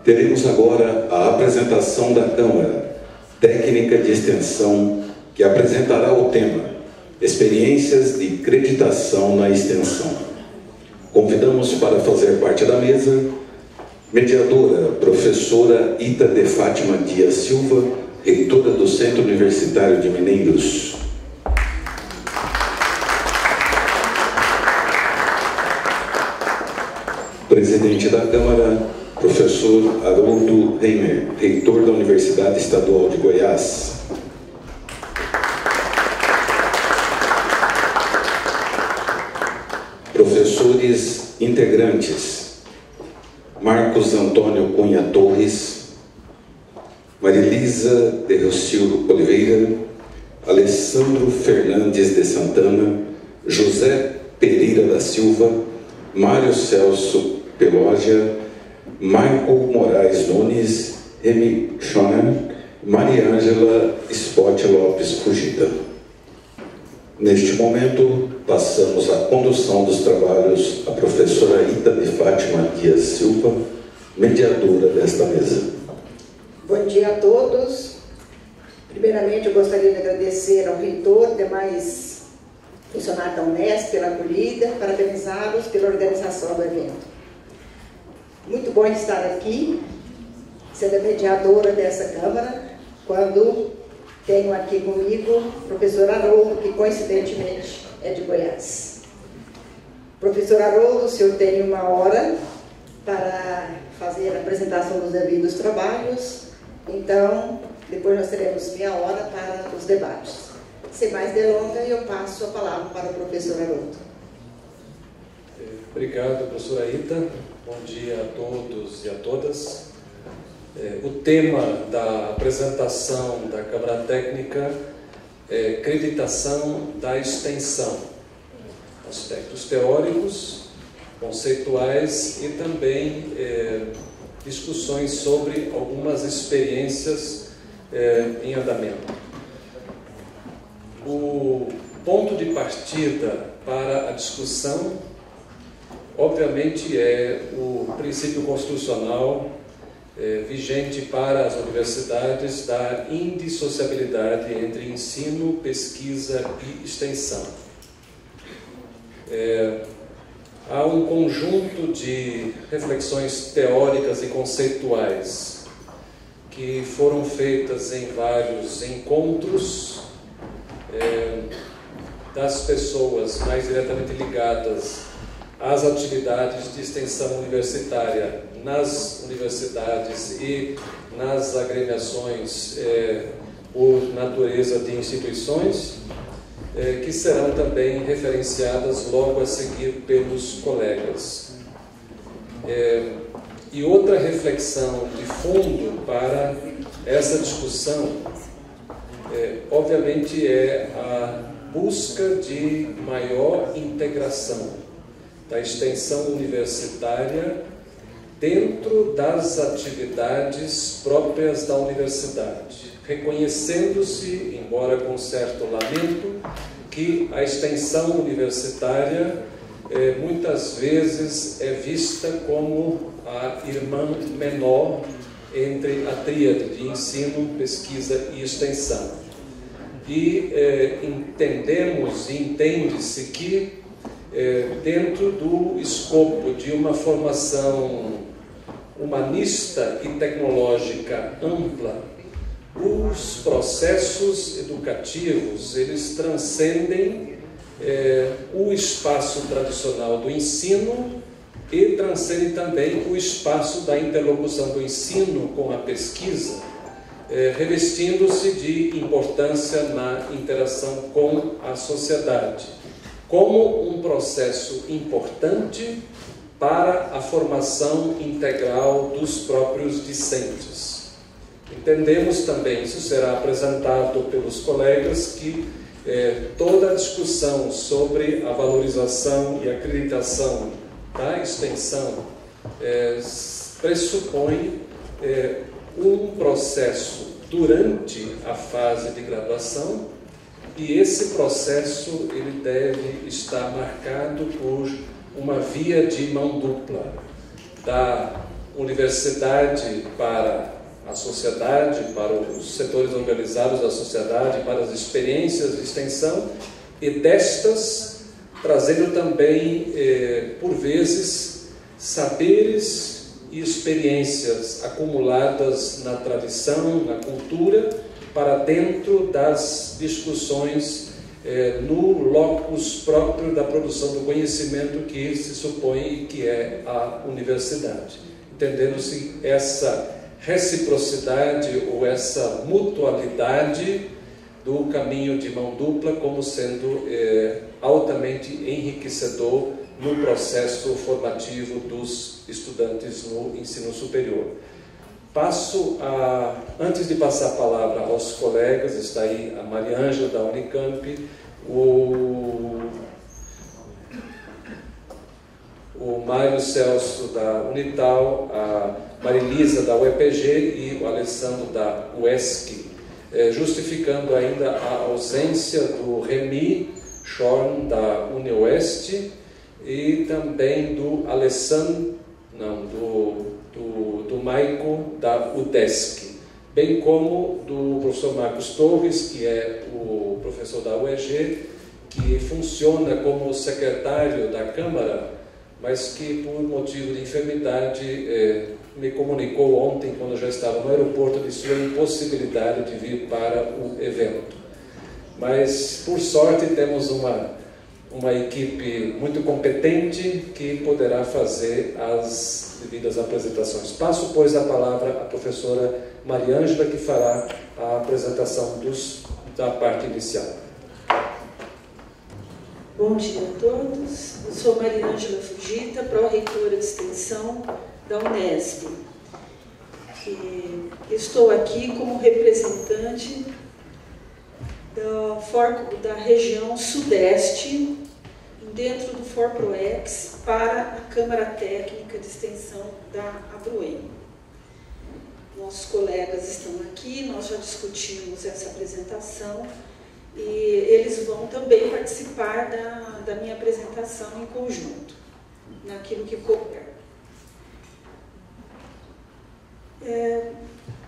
Teremos agora a apresentação da Câmara Técnica de Extensão, que apresentará o tema Experiências de Creditação na Extensão. Convidamos para fazer parte da mesa mediadora, professora Ita de Fátima Dias Silva, reitora do Centro Universitário de Mineiros. Presidente da Câmara, professor Haroldo Reimer, reitor da Universidade Estadual de Goiás. Professores integrantes: Marcos Antônio Cunha Torres, Marilisa de Rocio Oliveira, Alessandro Fernandes de Santana, José Pereira da Silva, Mário Celso Pelogia, Michael Moraes Nunes, Remy Schoner, Mariângela Spot Lopes Fujita. Neste momento, passamos a condução dos trabalhos à professora Ita de Fátima Dias Silva, mediadora desta mesa. Bom dia a todos. Primeiramente, eu gostaria de agradecer ao reitor, demais funcionários da Unesp pela acolhida, parabenizá-los pela organização do evento. Muito bom estar aqui, sendo a mediadora dessa Câmara, quando tenho aqui comigo o professor Haroldo, que coincidentemente é de Goiás. Professor Haroldo, o senhor tem 1 hora para fazer a apresentação dos devidos trabalhos, então depois nós teremos meia hora para os debates. Sem mais delonga, eu passo a palavra para o professor Haroldo. Obrigado, professora Ita. Bom dia a todos e a todas. O tema da apresentação da Câmara Técnica é Creditação da Extensão. Aspectos teóricos, conceituais e também discussões sobre algumas experiências em andamento. O ponto de partida para a discussão, obviamente, é o princípio constitucional vigente para as universidades da indissociabilidade entre ensino, pesquisa e extensão. Há um conjunto de reflexões teóricas e conceituais que foram feitas em vários encontros das pessoas mais diretamente ligadas às atividades de extensão universitária nas universidades e nas agremiações por natureza de instituições, que serão também referenciadas logo a seguir pelos colegas. E outra reflexão de fundo para essa discussão, obviamente, é a busca de maior integração da extensão universitária dentro das atividades próprias da universidade, reconhecendo-se, embora com certo lamento, que a extensão universitária muitas vezes é vista como a irmã menor entre a tríade de ensino, pesquisa e extensão. E entendemos e entende-se que dentro do escopo de uma formação humanista e tecnológica ampla, os processos educativos, eles transcendem o espaço tradicional do ensino e transcendem também o espaço da interlocução do ensino com a pesquisa, revestindo-se de importância na interação com a sociedade, como um processo importante para a formação integral dos próprios discentes. Entendemos também, isso será apresentado pelos colegas, que toda a discussão sobre a valorização e acreditação da extensão pressupõe um processo durante a fase de graduação, e esse processo ele deve estar marcado por uma via de mão dupla, da universidade para a sociedade, para os setores organizados da sociedade, para as experiências de extensão, e destas trazendo também, por vezes, saberes e experiências acumuladas na tradição, na cultura, para dentro das discussões no locus próprio da produção do conhecimento que se supõe que é a universidade. Entendendo-se essa reciprocidade ou essa mutualidade do caminho de mão dupla como sendo altamente enriquecedor no processo formativo dos estudantes no ensino superior. Antes de passar a palavra aos colegas, está aí a Maria Ângela da Unicamp, o Mário Celso da Unital, a Marilisa da UEPG e o Alessandro da UESC, justificando ainda a ausência do Remy Schorn da UniOeste e também do Alessandro, do Maico da UDESC, bem como do professor Marcos Torres, que é o professor da UEG, que funciona como secretário da Câmara, mas que por motivo de enfermidade me comunicou ontem, quando eu já estava no aeroporto, de sua impossibilidade de vir para o evento. Mas, por sorte, temos uma equipe muito competente que poderá fazer as devidas apresentações. Passo, pois, a palavra à professora Maria Ângela, que fará a apresentação da parte inicial. Bom dia a todos. Eu sou Maria Ângela Fujita, pró-reitora de extensão da Unesp. Estou aqui como representante da região sudeste, dentro do FORPROEX, para a Câmara Técnica de Extensão da ABRUEM. Nossos colegas estão aqui, nós já discutimos essa apresentação e eles vão também participar da minha apresentação em conjunto, naquilo que couber.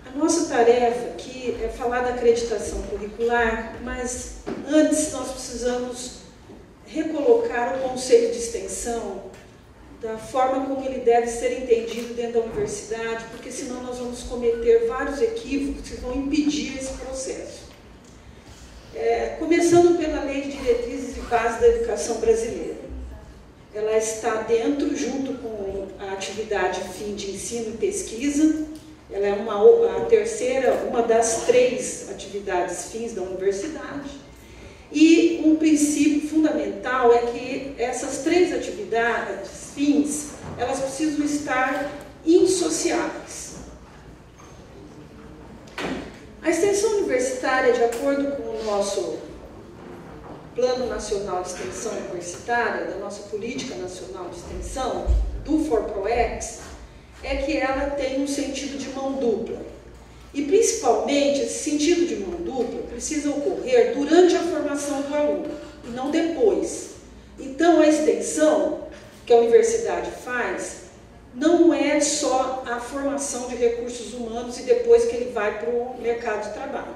A nossa tarefa aqui é falar da acreditação curricular, mas antes nós precisamos recolocar o conceito de extensão da forma como ele deve ser entendido dentro da universidade, porque senão nós vamos cometer vários equívocos que vão impedir esse processo. Começando pela Lei de Diretrizes e Bases da Educação Brasileira. Ela está dentro, junto com a atividade fim de ensino e pesquisa. Ela é uma das 3 atividades fins da universidade. E um princípio fundamental é que essas 3 atividades fins, elas precisam estar indissociáveis. A extensão universitária, de acordo com o nosso Plano Nacional de Extensão Universitária, da nossa Política Nacional de Extensão, do FORPROEX, é que ela tem um sentido de mão dupla. E, principalmente, esse sentido de mão dupla precisa ocorrer durante a formação do aluno, e não depois. Então, a extensão que a universidade faz não é só a formação de recursos humanos e depois que ele vai para o mercado de trabalho.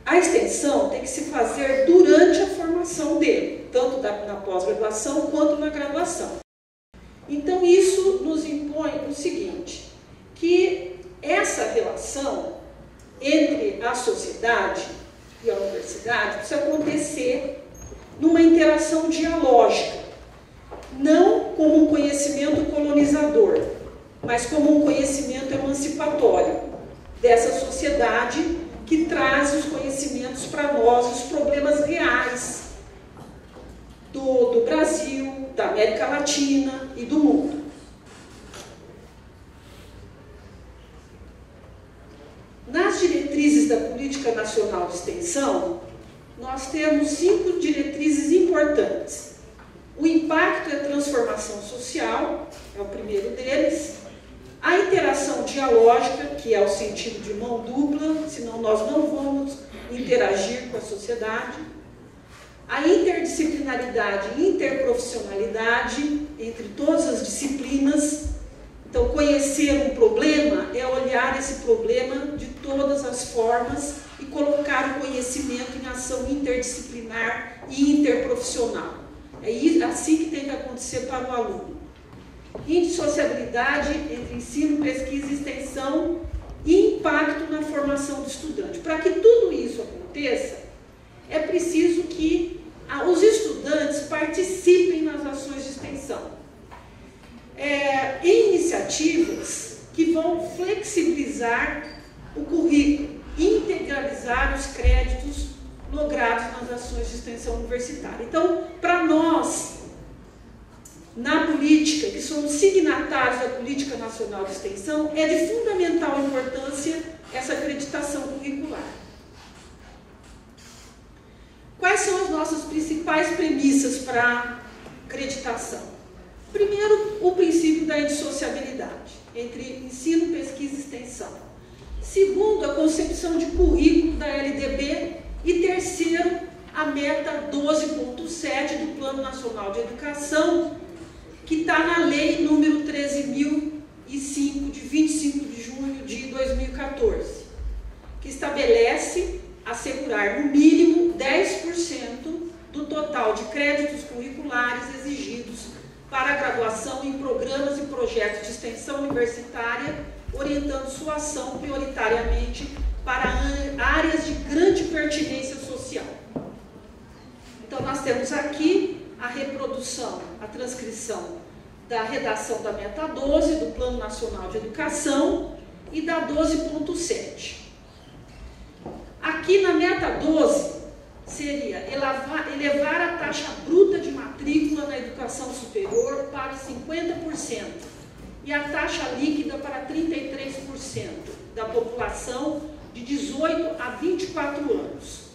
A extensão tem que se fazer durante a formação dele, tanto na pós-graduação quanto na graduação. Então, isso nos impõe o seguinte, que essa relação entre a sociedade e a universidade precisa acontecer numa interação dialógica, não como um conhecimento colonizador, mas como um conhecimento emancipatório dessa sociedade que traz os conhecimentos para nós, os problemas reais do Brasil, da América Latina e do mundo. Nas diretrizes da Política Nacional de Extensão, nós temos 5 diretrizes importantes. O impacto e a transformação social é o primeiro deles. A interação dialógica, que é o sentido de mão dupla, senão nós não vamos interagir com a sociedade. A interdisciplinaridade e interprofissionalidade entre todas as disciplinas. Então, conhecer um problema é olhar esse problema de todas as formas e colocar o conhecimento em ação interdisciplinar e interprofissional. É assim que tem que acontecer para o aluno. Indissociabilidade entre ensino, pesquisa e extensão e impacto na formação do estudante. Para que tudo isso aconteça, é preciso que os estudantes participem nas ações de extensão. Em iniciativas que vão flexibilizar o currículo, integralizar os créditos logrados nas ações de extensão universitária. Então, para nós, na política, que somos signatários da Política Nacional de Extensão, é de fundamental importância essa acreditação curricular. Quais são as nossas principais premissas para a acreditação? Primeiro, o princípio da indissociabilidade entre ensino, pesquisa e extensão. Segundo, a concepção de currículo da LDB. E terceiro, a meta 12.7 do Plano Nacional de Educação, que está na lei número 13.005, de 25 de junho de 2014, que estabelece assegurar no mínimo 10% do total de créditos curriculares exigidos para a graduação em programas e projetos de extensão universitária, orientando sua ação prioritariamente para áreas de grande pertinência social. Então, nós temos aqui a reprodução, a transcrição da redação da meta 12 do Plano Nacional de Educação e da 12.7. Aqui na meta 12 seria elevar a taxa bruta de matrícula na educação superior para 50% e a taxa líquida para 33% da população de 18 a 24 anos.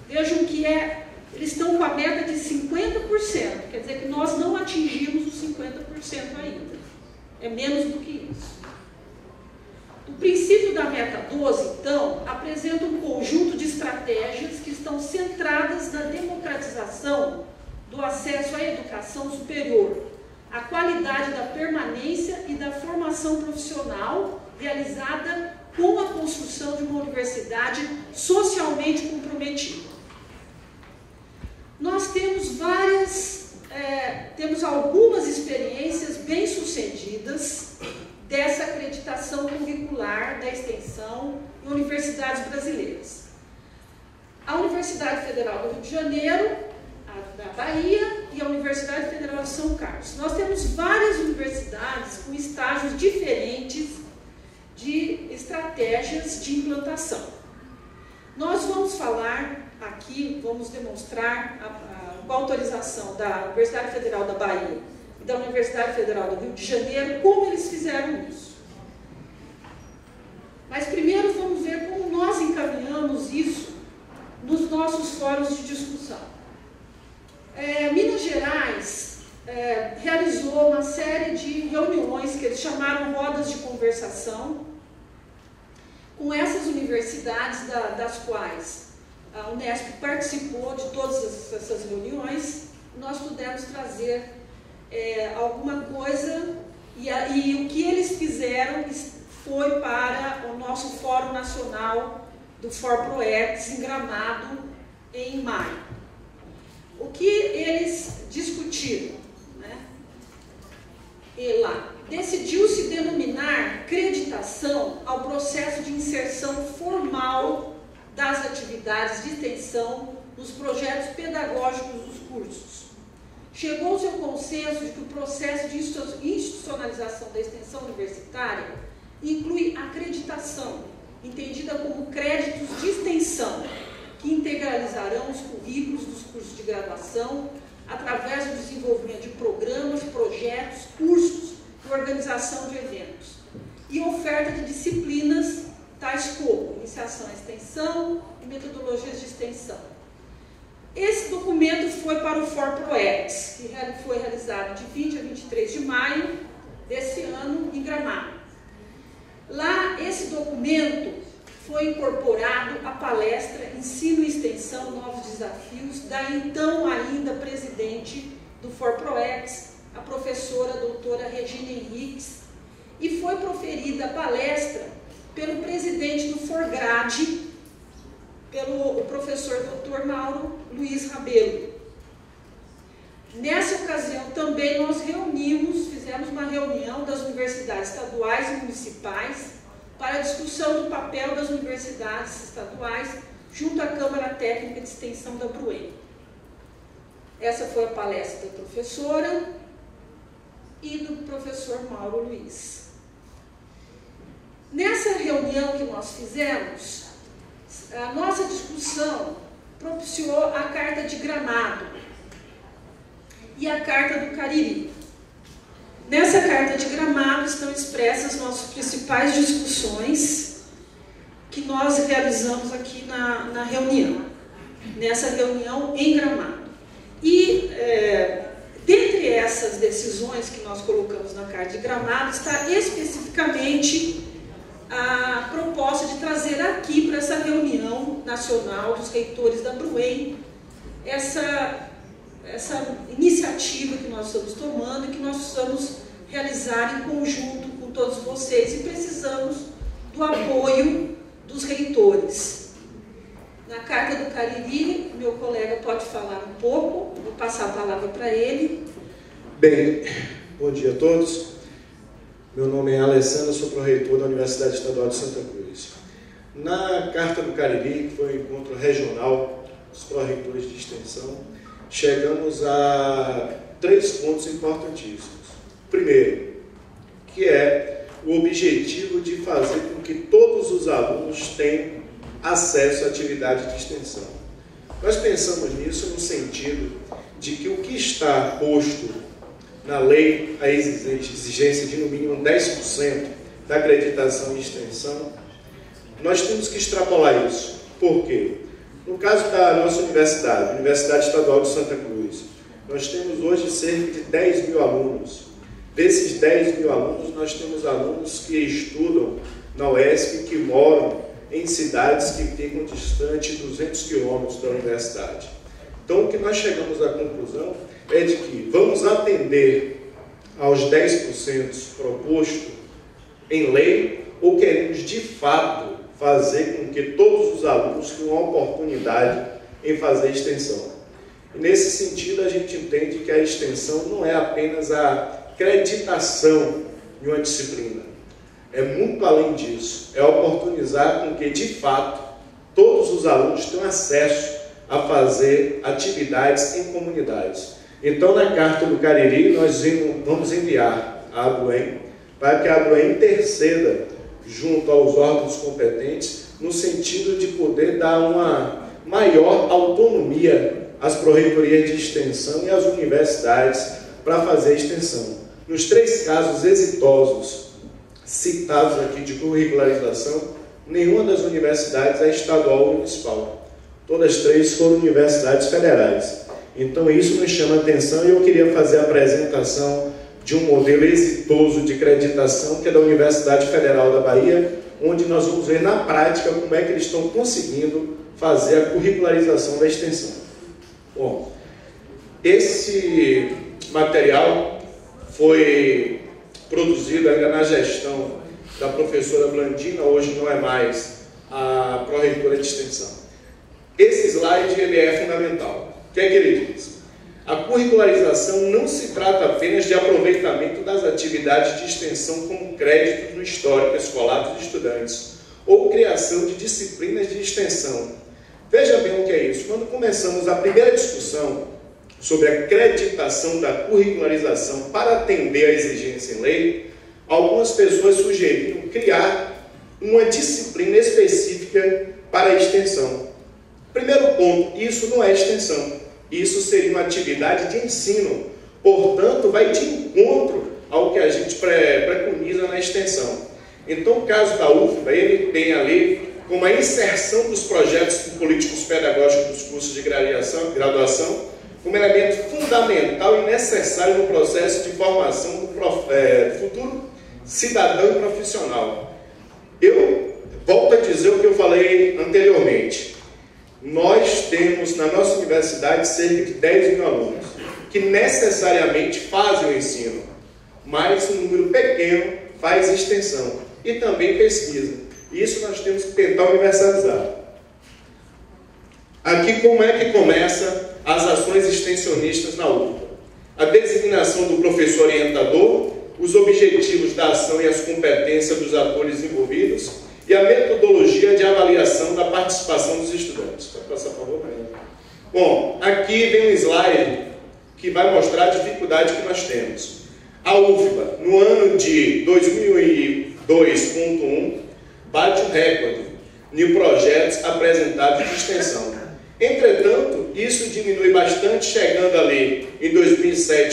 Vejam que eles estão com a meta de 50%, quer dizer que nós não atingimos os 50% ainda. É menos do que isso. O princípio da meta 12, então, apresenta um conjunto de estratégias que estão centradas na democratização do acesso à educação superior, a qualidade da permanência e da formação profissional realizada com a construção de uma universidade socialmente comprometida. Nós temos temos algumas experiências bem-sucedidas dessa acreditação curricular da extensão em universidades brasileiras. A Universidade Federal do Rio de Janeiro, a da Bahia e a Universidade Federal de São Carlos. Nós temos várias universidades com estágios diferentes de estratégias de implantação. Nós vamos falar aqui, vamos demonstrar com a autorização da Universidade Federal da Bahia e da Universidade Federal do Rio de Janeiro como eles fizeram isso. Mas primeiro vamos ver como nós encaminhamos isso nos nossos fóruns de discussão. Minas Gerais realizou uma série de reuniões que eles chamaram rodas de conversação com essas universidades, das quais a Unesp participou de todas essas reuniões. Nós pudemos trazer alguma coisa e o que eles fizeram foi para o nosso Fórum Nacional do ForProEx em Gramado em maio. O que eles discutiram? E lá, decidiu-se denominar creditação ao processo de inserção formal das atividades de extensão nos projetos pedagógicos dos cursos. Chegou-se ao consenso de que o processo de institucionalização da extensão universitária inclui acreditação, entendida como créditos de extensão, que integralizarão os currículos dos cursos de graduação através do desenvolvimento de programas, projetos, cursos e organização de eventos, e oferta de disciplinas tais como iniciação à extensão e metodologias de extensão. Esse documento foi para o ForProEx, que foi realizado de 20 a 23 de maio desse ano em Gramado. Lá, esse documento foi incorporado à palestra Ensino e Extensão, Novos Desafios, da então ainda presidente do ForProEx, a professora doutora Regina Henriques, e foi proferida a palestra pelo presidente do Forgrade, pelo professor Dr. Mauro Luiz Rabelo. Nessa ocasião também nós fizemos uma reunião das universidades estaduais e municipais para a discussão do papel das universidades estaduais junto à Câmara Técnica de Extensão da Bruem. Essa foi a palestra da professora e do professor Mauro Luiz. Nessa reunião que nós fizemos, a nossa discussão propiciou a Carta de Gramado e a Carta do Cariri. Nessa Carta de Gramado estão expressas nossas principais discussões que nós realizamos aqui na reunião, nessa reunião em Gramado. E, dentre essas decisões que nós colocamos na Carta de Gramado, está especificamente a proposta de trazer aqui para essa reunião nacional dos reitores da Bruem essa iniciativa que nós estamos tomando e que nós precisamos realizar em conjunto com todos vocês e precisamos do apoio dos reitores. Na Carta do Cariri, meu colega pode falar um pouco, vou passar a palavra para ele. Bem, bom dia a todos. Meu nome é Alessandro, sou pró-reitor da Universidade Estadual de Santa Cruz. Na Carta do Cariri, que foi um encontro regional dos pró-reitores de extensão, chegamos a 3 pontos importantíssimos. Primeiro, que é o objetivo de fazer com que todos os alunos tenham acesso à atividade de extensão. Nós pensamos nisso no sentido de que o que está posto na lei, a exigência de no mínimo 10% da acreditação de extensão, nós temos que extrapolar isso. Por quê? No caso da nossa universidade, Universidade Estadual de Santa Cruz, nós temos hoje cerca de 10 mil alunos. Desses 10 mil alunos, nós temos alunos que estudam na UESP, que moram em cidades que ficam distante de 200 quilômetros da universidade. Então, o que nós chegamos à conclusão é de que vamos atender aos 10% proposto em lei ou queremos, de fato, fazer com que todos os alunos tenham a oportunidade em fazer extensão. E nesse sentido, a gente entende que a extensão não é apenas a acreditação de uma disciplina. É muito além disso. É oportunizar com que, de fato, todos os alunos tenham acesso a fazer atividades em comunidades. Então, na Carta do Cariri, nós vamos enviar à Bruem para que a Bruem interceda junto aos órgãos competentes no sentido de poder dar uma maior autonomia às pró-reitorias de extensão e às universidades para fazer extensão. Nos 3 casos exitosos citados aqui de curricularização, nenhuma das universidades é estadual ou municipal. Todas 3 foram universidades federais. Então isso nos chama a atenção e eu queria fazer a apresentação de um modelo exitoso de acreditação que é da Universidade Federal da Bahia, onde nós vamos ver na prática como é que eles estão conseguindo fazer a curricularização da extensão. Bom, esse material foi produzido ainda na gestão da professora Blandina, hoje não é mais a pró-reitora de extensão. Esse slide ele é fundamental. O que é que ele diz? A curricularização não se trata apenas de aproveitamento das atividades de extensão como créditos no histórico escolar dos estudantes ou criação de disciplinas de extensão. Veja bem o que é isso. Quando começamos a primeira discussão sobre a acreditação da curricularização para atender à exigência em lei, algumas pessoas sugeriram criar uma disciplina específica para a extensão. Primeiro ponto, isso não é extensão. Isso seria uma atividade de ensino. Portanto, vai de encontro ao que a gente preconiza na extensão. Então, o caso da UFBA, ele tem ali como a inserção dos projetos políticos pedagógicos dos cursos de graduação como elemento fundamental e necessário no processo de formação do futuro cidadão e profissional. Eu volto a dizer o que eu falei anteriormente. Nós temos na nossa universidade cerca de 10 mil alunos que necessariamente fazem o ensino, mas um número pequeno faz extensão e também pesquisa. Isso nós temos que tentar universalizar. Aqui, como é que começa as ações extensionistas na UFBA? A designação do professor orientador, os objetivos da ação e as competências dos atores envolvidos e a metodologia de avaliação da participação dos estudantes. Pode passar, por favor, Maria? Bom, aqui vem um slide que vai mostrar a dificuldade que nós temos. A UFBA, no ano de 2002.1, bate o recorde de projetos apresentados de extensão. Entretanto, isso diminui bastante, chegando ali em 2007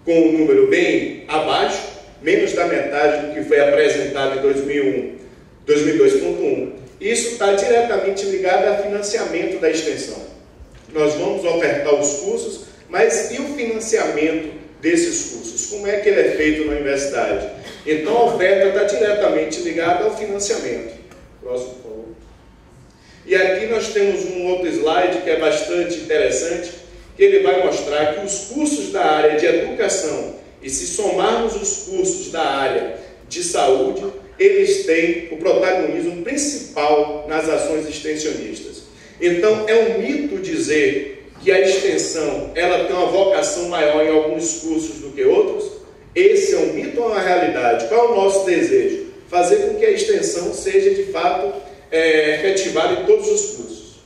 com um número bem abaixo, menos da metade do que foi apresentado em 2002.1. Isso está diretamente ligado ao financiamento da extensão. Nós vamos ofertar os cursos, mas e o financiamento desses cursos? Como é que ele é feito na universidade? Então, a oferta está diretamente ligada ao financiamento. Próximo, por favor. E aqui nós temos um outro slide que é bastante interessante, que ele vai mostrar que os cursos da área de educação, e se somarmos os cursos da área de saúde, eles têm o protagonismo principal nas ações extensionistas. Então, é um mito dizer que a extensão ela tem uma vocação maior em alguns cursos do que outros. Esse é um mito ou uma realidade? Qual é o nosso desejo? Fazer com que a extensão seja, de fato, efetivada em todos os cursos.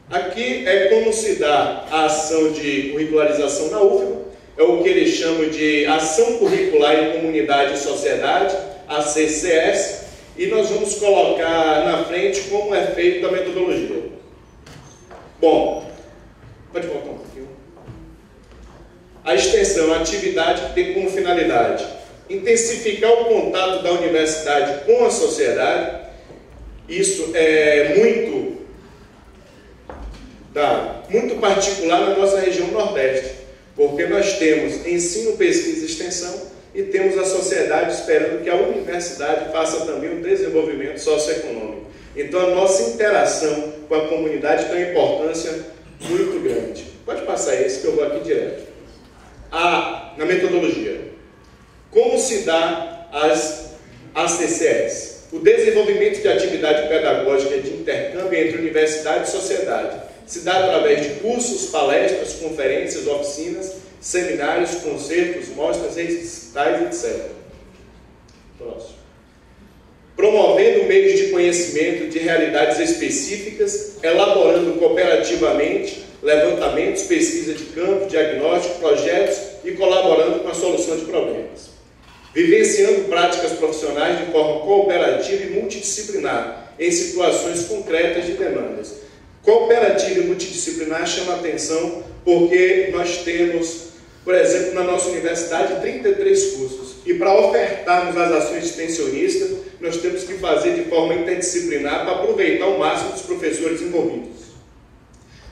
Aqui é como se dá a ação de curricularização na UFBA, é o que eles chamam de Ação Curricular em Comunidade e Sociedade, a CCS, e nós vamos colocar na frente como é feita a metodologia. Bom, pode voltar um pouquinho. A extensão é uma atividade que tem como finalidade intensificar o contato da universidade com a sociedade. Isso é muito particular na nossa região Nordeste, porque nós temos ensino, pesquisa e extensão e temos a sociedade esperando que a universidade faça também um desenvolvimento socioeconômico. Então, a nossa interação com a comunidade tem uma importância muito grande. Pode passar esse que eu vou aqui direto. Na metodologia. Como se dá as ACCS? O desenvolvimento de atividade pedagógica de intercâmbio entre universidade e sociedade se dá através de cursos, palestras, conferências, oficinas, seminários, concertos, mostras, recitais, etc. Próximo. Promovendo meios de conhecimento de realidades específicas, elaborando cooperativamente levantamentos, pesquisa de campo, diagnóstico, projetos e colaborando com a solução de problemas. Vivenciando práticas profissionais de forma cooperativa e multidisciplinar, em situações concretas de demandas. Cooperativa e multidisciplinar chama a atenção porque nós temos, por exemplo, na nossa universidade, 33 cursos. E para ofertarmos as ações extensionistas, nós temos que fazer de forma interdisciplinar para aproveitar o máximo dos professores envolvidos.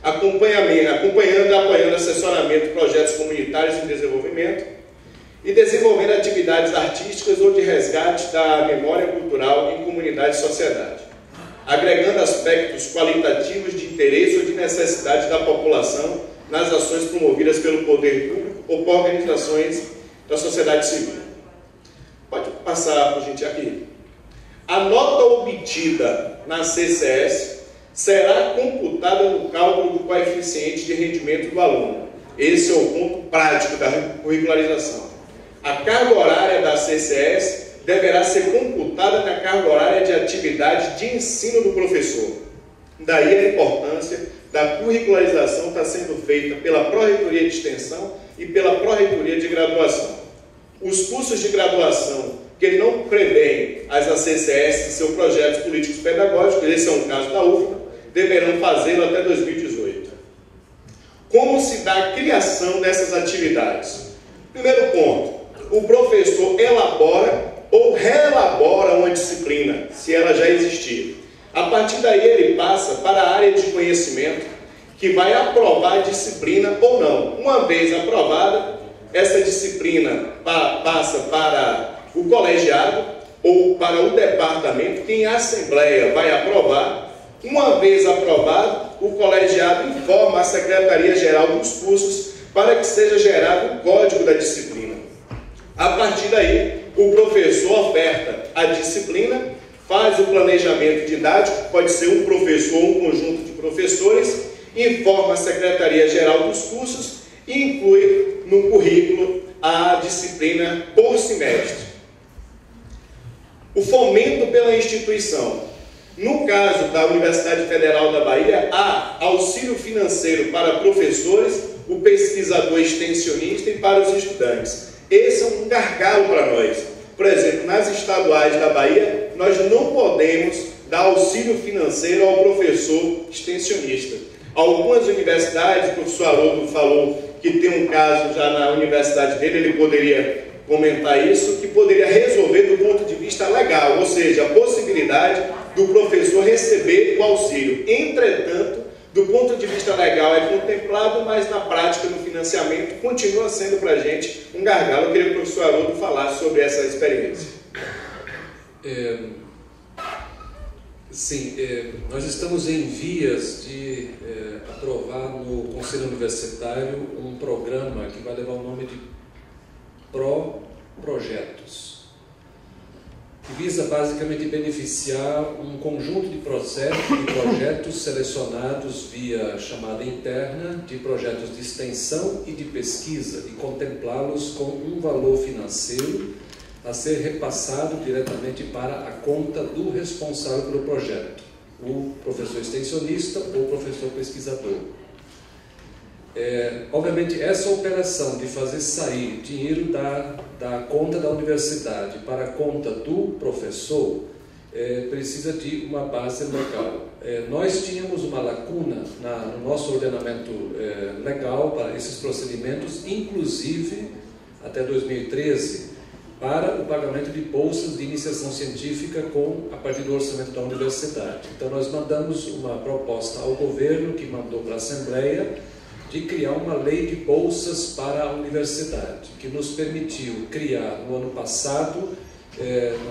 Apoiando assessoramento de projetos comunitários em desenvolvimento e desenvolvendo atividades artísticas ou de resgate da memória cultural em comunidade e sociedade. Agregando aspectos qualitativos de interesse ou de necessidade da população nas ações promovidas pelo poder público ou por organizações da sociedade civil. Pode passar, por gente, aqui. A nota obtida na CCS será computada no cálculo do coeficiente de rendimento do aluno. Esse é o ponto prático da curricularização. A carga horária da CCS deverá ser computada na carga horária de atividade de ensino do professor. Daí a importância da curricularização estar sendo feita pela Pró-Reitoria de Extensão e pela Pró-Reitoria de Graduação. Os cursos de graduação que não prevêem as ACCS em seus projetos políticos pedagógicos, esse é um caso da UFBA, deverão fazê-lo até 2018. Como se dá a criação dessas atividades? Primeiro ponto, o professor elabora ou reelabora uma disciplina, se ela já existir. A partir daí ele passa para a área de conhecimento, que vai aprovar a disciplina ou não. Uma vez aprovada, essa disciplina passa para o colegiado ou para o departamento, que em assembleia vai aprovar. Uma vez aprovado, o colegiado informa a Secretaria-Geral dos Cursos para que seja gerado o código da disciplina. A partir daí, o professor oferta a disciplina, faz o planejamento didático, pode ser um professor ou um conjunto de professores, informa a Secretaria-Geral dos Cursos e inclui no currículo a disciplina por semestre. O fomento pela instituição. No caso da Universidade Federal da Bahia, há auxílio financeiro para professores, o pesquisador extensionista e para os estudantes. Esse é um gargalo para nós. Por exemplo, nas estaduais da Bahia, nós não podemos dar auxílio financeiro ao professor extensionista. Algumas universidades, o professor Haroldo falou que tem um caso já na universidade dele, ele poderia comentar isso, que poderia resolver do ponto de vista legal, ou seja, a possibilidade do professor receber o auxílio. Entretanto, do ponto de vista legal é contemplado, mas na prática, no financiamento, continua sendo para a gente um gargalo. Eu queria que o professor Haroldo falasse sobre essa experiência. Sim, nós estamos em vias de aprovar no Conselho Universitário um programa que vai levar o nome de Projetos, que visa basicamente beneficiar um conjunto de projetos selecionados via chamada interna de projetos de extensão e de pesquisa e contemplá-los com um valor financeiro a ser repassado diretamente para a conta do responsável pelo projeto, o professor extensionista ou o professor pesquisador. Obviamente, essa operação de fazer sair dinheiro da conta da universidade para a conta do professor precisa de uma base legal. Nós tínhamos uma lacuna no nosso ordenamento legal para esses procedimentos, inclusive até 2013, para o pagamento de bolsas de iniciação científica a partir do orçamento da universidade. Então, nós mandamos uma proposta ao governo, que mandou para a Assembleia, de criar uma lei de bolsas para a universidade, que nos permitiu criar, no ano passado,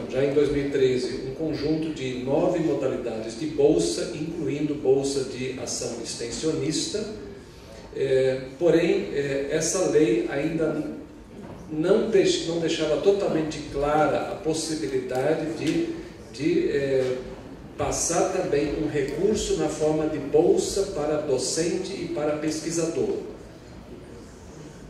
já em 2013, um conjunto de 9 modalidades de bolsa, incluindo bolsa de ação extensionista. Porém, essa lei ainda não deixava totalmente clara a possibilidade de passar também um recurso na forma de bolsa para docente e para pesquisador.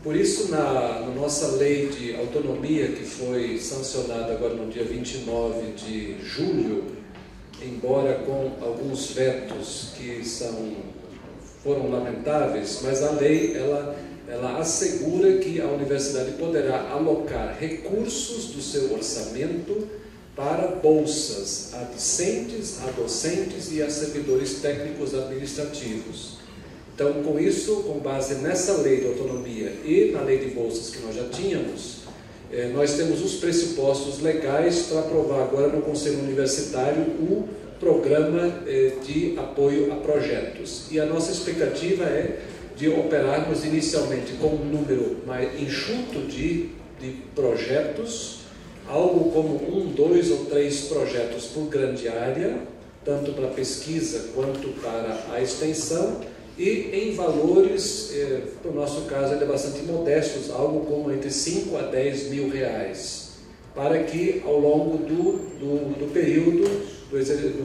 Por isso, na nossa lei de autonomia, que foi sancionada agora no dia 29 de julho, embora com alguns vetos que foram lamentáveis, mas a lei ela assegura que a universidade poderá alocar recursos do seu orçamento para bolsas a discentes, a docentes e a servidores técnicos administrativos. Então, com isso, com base nessa lei de autonomia e na lei de bolsas que nós já tínhamos, nós temos os pressupostos legais para aprovar agora no Conselho Universitário o programa de apoio a projetos. E a nossa expectativa é de operarmos inicialmente com um número mais enxuto de projetos, algo como 1, 2 ou 3 projetos por grande área, tanto para pesquisa quanto para a extensão, e em valores, no nosso caso, ainda bastante modestos, algo como entre 5 a 10 mil reais, para que ao longo do período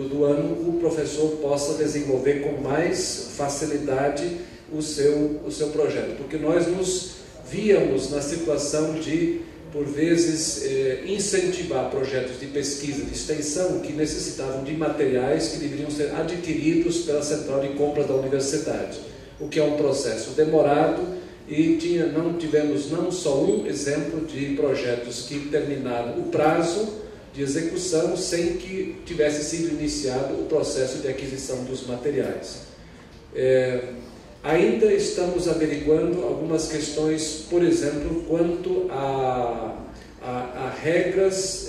do ano o professor possa desenvolver com mais facilidade o seu projeto, porque nós nos víamos na situação de, por vezes, incentivar projetos de pesquisa, de extensão, que necessitavam de materiais que deveriam ser adquiridos pela central de compras da universidade, o que é um processo demorado, e não tivemos não só um exemplo de projetos que terminaram o prazo de execução sem que tivesse sido iniciado o processo de aquisição dos materiais. Ainda estamos averiguando algumas questões, por exemplo, quanto a regras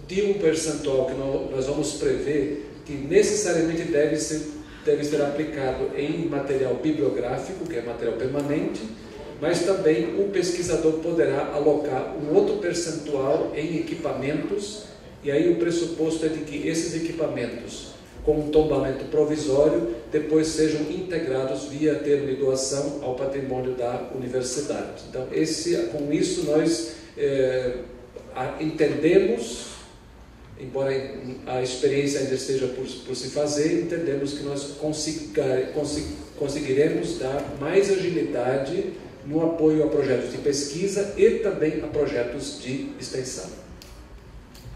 de um percentual que nós vamos prever, que necessariamente deve ser aplicado em material bibliográfico, que é material permanente, mas também o pesquisador poderá alocar um outro percentual em equipamentos, e aí o pressuposto é de que esses equipamentos, com um tombamento provisório, depois sejam integrados via termo de doação ao patrimônio da universidade. Então, com isso nós entendemos, embora a experiência ainda esteja por se fazer, entendemos que nós conseguiremos dar mais agilidade no apoio a projetos de pesquisa e também a projetos de extensão.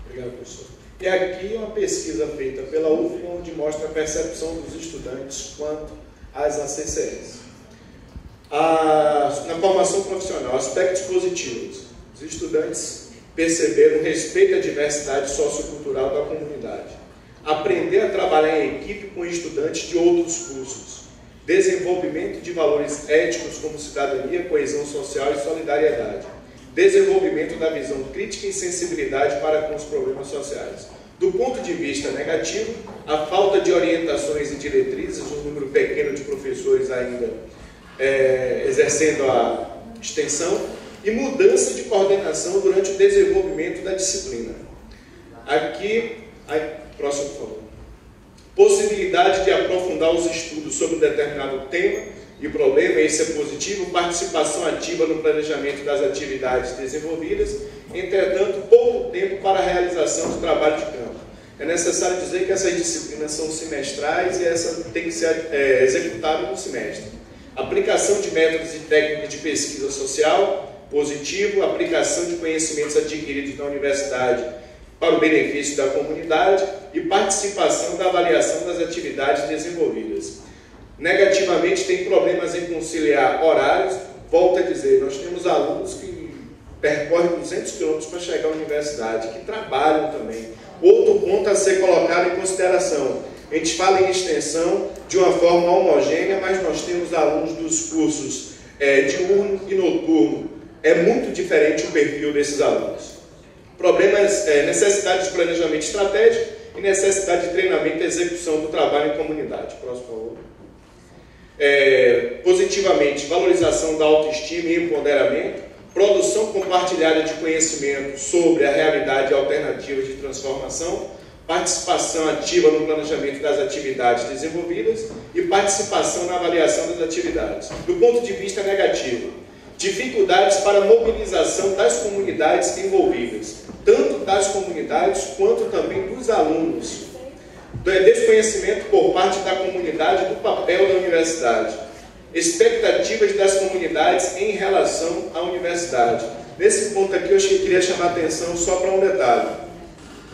Obrigado, professor. E aqui uma pesquisa feita pela UFBA, onde mostra a percepção dos estudantes quanto às ACCS. Na formação profissional, aspectos positivos. Os estudantes perceberam respeito à diversidade sociocultural da comunidade. Aprender a trabalhar em equipe com estudantes de outros cursos. Desenvolvimento de valores éticos como cidadania, coesão social e solidariedade. Desenvolvimento da visão crítica e sensibilidade para com os problemas sociais. Do ponto de vista negativo, a falta de orientações e diretrizes, um número pequeno de professores ainda exercendo a extensão, e mudança de coordenação durante o desenvolvimento da disciplina. Aqui, próximo, por favor. Possibilidade de aprofundar os estudos sobre um determinado tema e problema, esse é positivo. Participação ativa no planejamento das atividades desenvolvidas, entretanto, pouco tempo para a realização do trabalho de campo. É necessário dizer que essas disciplinas são semestrais e essa tem que ser executada no semestre. Aplicação de métodos e técnicas de pesquisa social, positivo. Aplicação de conhecimentos adquiridos na universidade para o benefício da comunidade e participação da avaliação das atividades desenvolvidas. Negativamente, tem problemas em conciliar horários. Volto a dizer, nós temos alunos que percorrem 200 quilômetros para chegar à universidade, que trabalham também. Outro ponto a ser colocado em consideração: a gente fala em extensão de uma forma homogênea, mas nós temos alunos dos cursos diurno e noturno. É muito diferente o perfil desses alunos. Problemas, necessidade de planejamento estratégico e necessidade de treinamento e execução do trabalho em comunidade. Próximo, por favor. Positivamente, valorização da autoestima e empoderamento, produção compartilhada de conhecimento sobre a realidade e alternativas de transformação, participação ativa no planejamento das atividades desenvolvidas e participação na avaliação das atividades. Do ponto de vista negativo, dificuldades para a mobilização das comunidades envolvidas, tanto das comunidades quanto também dos alunos. Desconhecimento por parte da comunidade do papel da universidade. Expectativas das comunidades em relação à universidade. Nesse ponto aqui eu queria chamar a atenção só para um detalhe.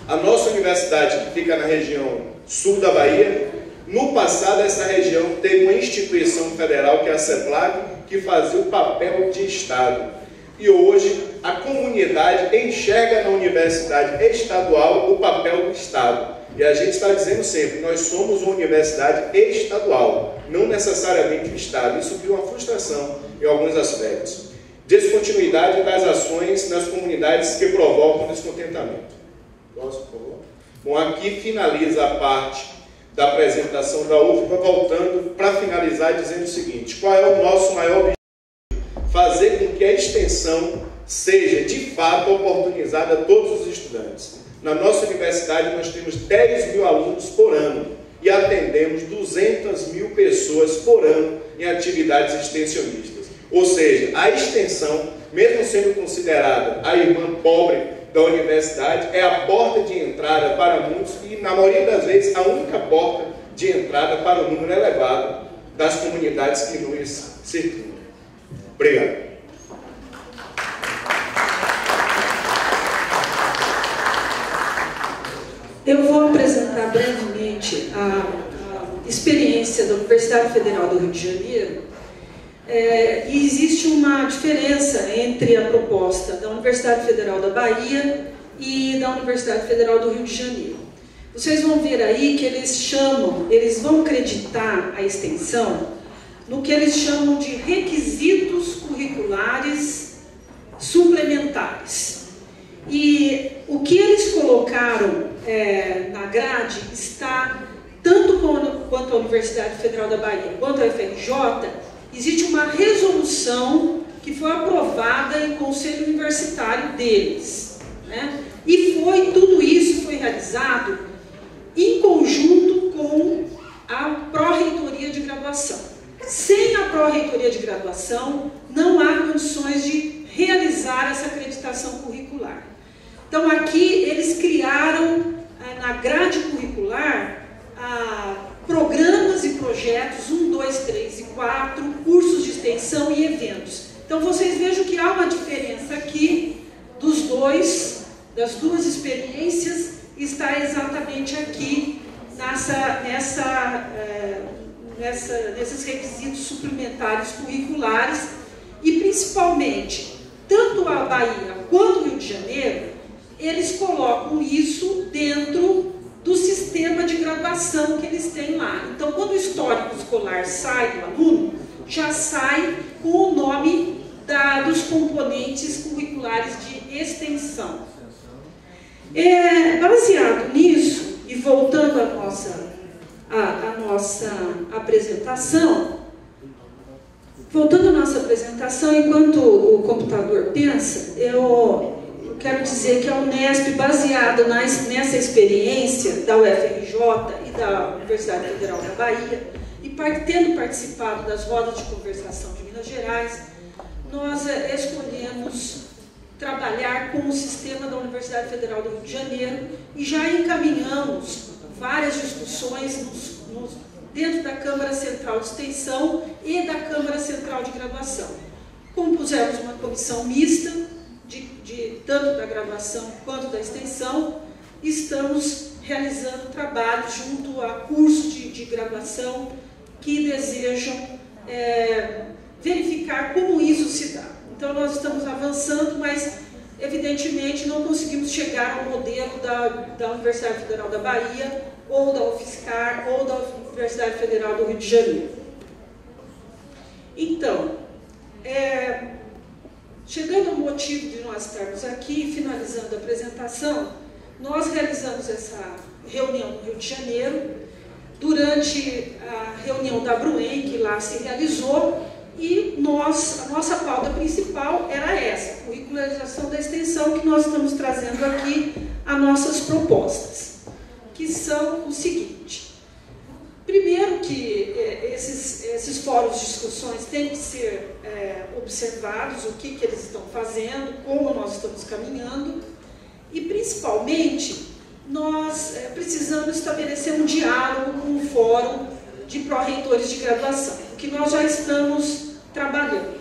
A nossa universidade, que fica na região sul da Bahia, no passado essa região teve uma instituição federal, que é a CEPLAG, que fazia o papel de Estado. E hoje a comunidade enxerga na universidade estadual o papel do Estado. E a gente está dizendo sempre, nós somos uma universidade estadual, não necessariamente o Estado. Isso cria uma frustração em alguns aspectos. Descontinuidade das ações nas comunidades que provocam descontentamento. Próximo, por favor. Bom, aqui finaliza a parte da apresentação da UFBA, voltando para finalizar dizendo o seguinte: qual é o nosso maior objetivo? Fazer com que a extensão seja de fato oportunizada a todos os estudantes. Na nossa universidade nós temos 10 mil alunos por ano e atendemos 200 mil pessoas por ano em atividades extensionistas. Ou seja, a extensão, mesmo sendo considerada a irmã pobre da universidade, é a porta de entrada para muitos e, na maioria das vezes, a única porta de entrada para o número elevado das comunidades que nos circundam. Obrigado. Eu vou apresentar brevemente a experiência da Universidade Federal do Rio de Janeiro. E existe uma diferença entre a proposta da Universidade Federal da Bahia e da Universidade Federal do Rio de Janeiro. Vocês vão ver aí que eles vão acreditar a extensão no que eles chamam de requisitos curriculares suplementares. E o que eles colocaram na grade está, tanto quanto a Universidade Federal da Bahia quanto a FRJ, existe uma resolução que foi aprovada em conselho universitário deles, né? E tudo isso foi realizado em conjunto com a pró-reitoria de graduação. Sem a pró-reitoria de graduação, não há condições de realizar essa acreditação capacitação curricular. Então, aqui eles criaram, na grade curricular, programas e projetos 1, 2, 3 e 4, cursos de extensão e eventos. Então, vocês vejam que há uma diferença aqui das duas experiências, está exatamente aqui nesses requisitos suplementares curriculares, e principalmente, tanto a Bahia quanto o Rio de Janeiro, eles colocam isso dentro do sistema de graduação que eles têm lá. Então, quando o histórico escolar sai do aluno, já sai com o nome dos componentes curriculares de extensão. Baseado nisso, e voltando à nossa apresentação, enquanto o computador pensa, eu quero dizer que a Unesp, baseada nessa experiência da UFRJ e da Universidade Federal da Bahia, e tendo participado das rodas de conversação de Minas Gerais, nós escolhemos trabalhar com o sistema da Universidade Federal do Rio de Janeiro e já encaminhamos várias discussões dentro da Câmara Central de Extensão e da Câmara Central de Graduação. Compusemos uma comissão mista, tanto da graduação quanto da extensão, e estamos realizando trabalhos junto a cursos de graduação que desejam verificar como isso se dá. Então, nós estamos avançando, mas, evidentemente, não conseguimos chegar ao modelo da Universidade Federal da Bahia, ou da UFSCar, ou da Universidade Federal do Rio de Janeiro. Então, chegando ao motivo de nós estarmos aqui, finalizando a apresentação, nós realizamos essa reunião no Rio de Janeiro, durante a reunião da Bruen, que lá se realizou, e a nossa pauta principal era essa, curricularização da extensão, que nós estamos trazendo aqui as nossas propostas, que são o seguinte. Primeiro que esses fóruns de discussões têm que ser observados, o que eles estão fazendo, como nós estamos caminhando, e principalmente nós precisamos estabelecer um diálogo com o fórum de pró-reitores de graduação, que nós já estamos trabalhando.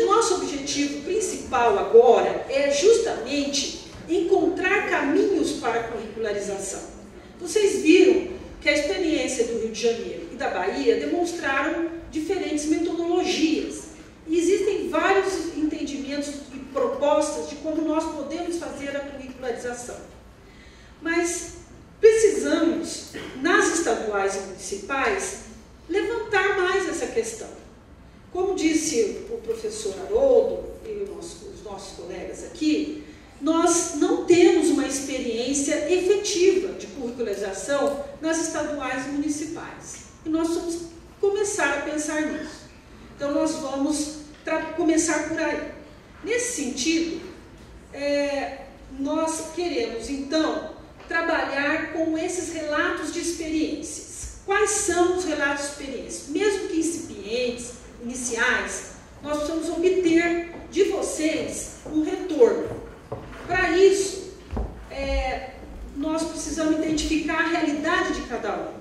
Nosso objetivo principal agora é justamente encontrar caminhos para a curricularização. Vocês viram que a experiência do Rio de Janeiro e da Bahia demonstraram diferentes metodologias. E existem vários entendimentos e propostas de como nós podemos fazer a curricularização. Mas precisamos, nas estaduais e municipais, levantar mais essa questão. Como disse o professor Haroldo e os nossos colegas aqui, nós não temos uma experiência efetiva de curricularização nas estaduais e municipais. E nós vamos começar a pensar nisso. Então, nós vamos começar por aí. Nesse sentido, nós queremos, então, trabalhar com esses relatos de experiências. Quais são os relatos de experiências? Mesmo que incipientes, iniciais, nós precisamos obter de vocês um retorno. Para isso, nós precisamos identificar a realidade de cada um.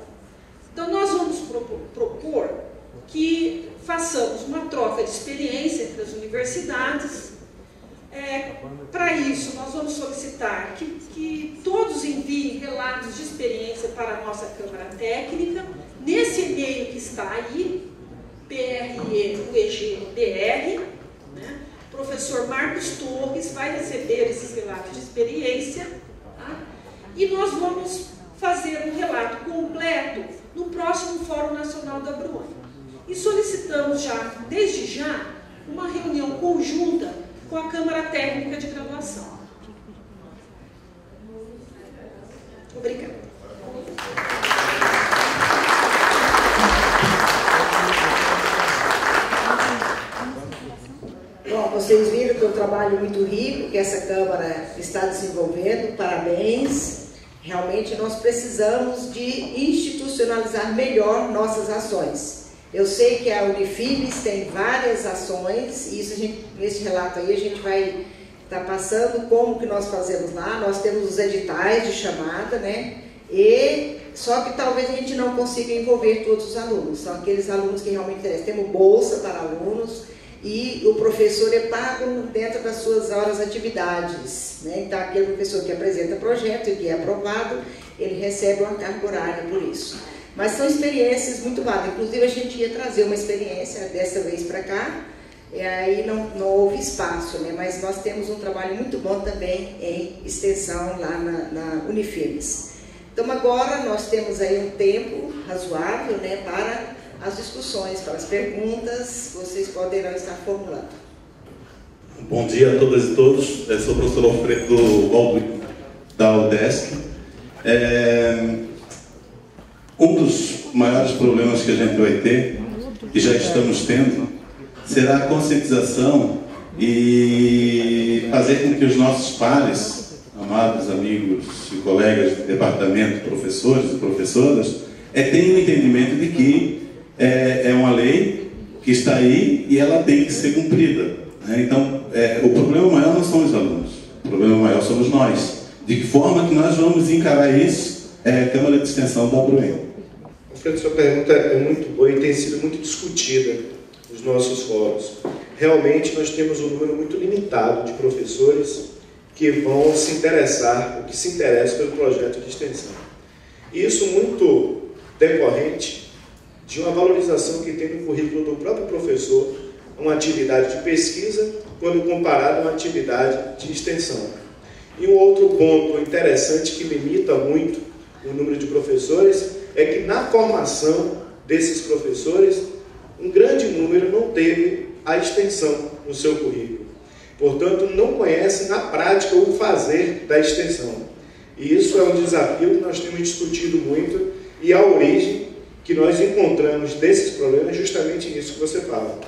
Então, nós vamos propor que façamos uma troca de experiência entre as universidades. Para isso, nós vamos solicitar que todos enviem relatos de experiência para a nossa Câmara Técnica, nesse e-mail que está aí, PREUEG-BR, né? O professor Marcos Torres vai receber esses relatos de experiência, tá? E nós vamos fazer um relato completo no próximo Fórum Nacional da Bruen. E solicitamos desde já, uma reunião conjunta com a Câmara Técnica de Graduação. Obrigada. Bom, vocês viram que é um trabalho muito rico que essa Câmara está desenvolvendo, parabéns. Realmente nós precisamos de institucionalizar melhor nossas ações. Eu sei que a Unifibes tem várias ações, e isso nesse relato aí a gente vai estar passando como que nós fazemos lá. Nós temos os editais de chamada, né? Só que talvez a gente não consiga envolver todos os alunos, são aqueles alunos que realmente interessam. Temos bolsa para alunos e o professor é pago dentro das suas horas atividades, né? Então aquele professor que apresenta projeto e que é aprovado, ele recebe uma carga horária por isso. Mas são experiências muito válidas. Inclusive a gente ia trazer uma experiência dessa vez para cá, e aí não houve espaço, né? Mas nós temos um trabalho muito bom também em extensão lá na Unifibes. Então agora nós temos aí um tempo razoável, né, para as discussões, para as perguntas, vocês poderão estar formulando. Bom dia a todas e todos, eu sou o professor Alfredo Baldwin, da UDESC. Um dos maiores problemas que a gente vai ter, e já estamos tendo, será a conscientização e fazer com que os nossos pares, amados amigos e colegas de departamento, professores e professoras, tenham um entendimento de que é uma lei que está aí e ela tem que ser cumprida, né? Então, o problema maior não são os alunos, o problema maior somos nós. De que forma que nós vamos encarar isso, a Câmara de Extensão da UEM. Alfredo, sua pergunta é muito boa e tem sido muito discutida nos nossos fóruns. Realmente, nós temos um número muito limitado de professores que vão se interessar, ou que se interessam pelo projeto de extensão. Isso muito decorrente de uma valorização que tem no currículo do próprio professor, uma atividade de pesquisa, quando comparada a uma atividade de extensão. E um outro ponto interessante que limita muito o número de professores é que na formação desses professores, um grande número não teve a extensão no seu currículo. Portanto, não conhecem na prática o fazer da extensão. E isso é um desafio que nós temos discutido muito, e a origem que nós encontramos desses problemas é justamente nisso que você fala.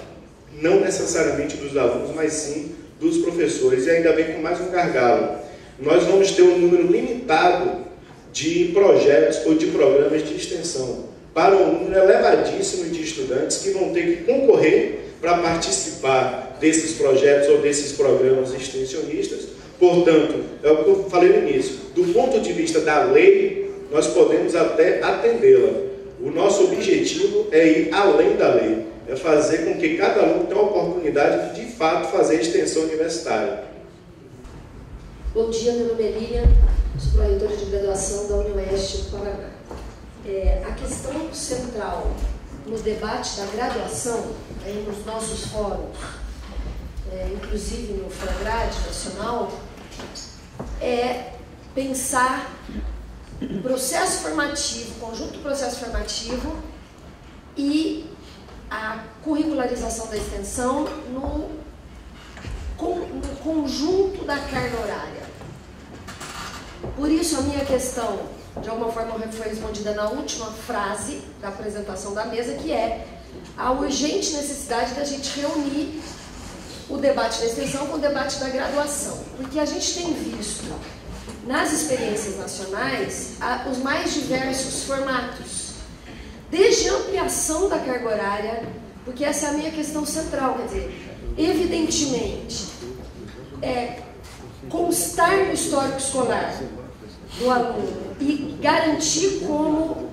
Não necessariamente dos alunos, mas sim dos professores, e ainda bem com mais um gargalo. Nós vamos ter um número limitado de projetos ou de programas de extensão, para um número elevadíssimo de estudantes que vão ter que concorrer para participar desses projetos ou desses programas extensionistas. Portanto, é o que eu falei no início, do ponto de vista da lei, nós podemos até atendê-la. O nosso objetivo é ir além da lei, é fazer com que cada aluno tenha a oportunidade de fato fazer extensão universitária. Bom dia, meu nome é Lilian, sou pró-reitora de graduação da UniOeste do Paraná. A questão central no debate da graduação, nos nossos fóruns, inclusive no Flagrade Nacional, é pensar o processo formativo, conjunto do processo formativo e a curricularização da extensão no conjunto da carga horária. Por isso a minha questão, de alguma forma, foi respondida na última frase da apresentação da mesa, que é a urgente necessidade da gente reunir o debate da extensão com o debate da graduação. Porque a gente tem visto, nas experiências nacionais, os mais diversos formatos. Desde a ampliação da carga horária, porque essa é a minha questão central, quer dizer, evidentemente, constar no histórico escolar do aluno e garantir como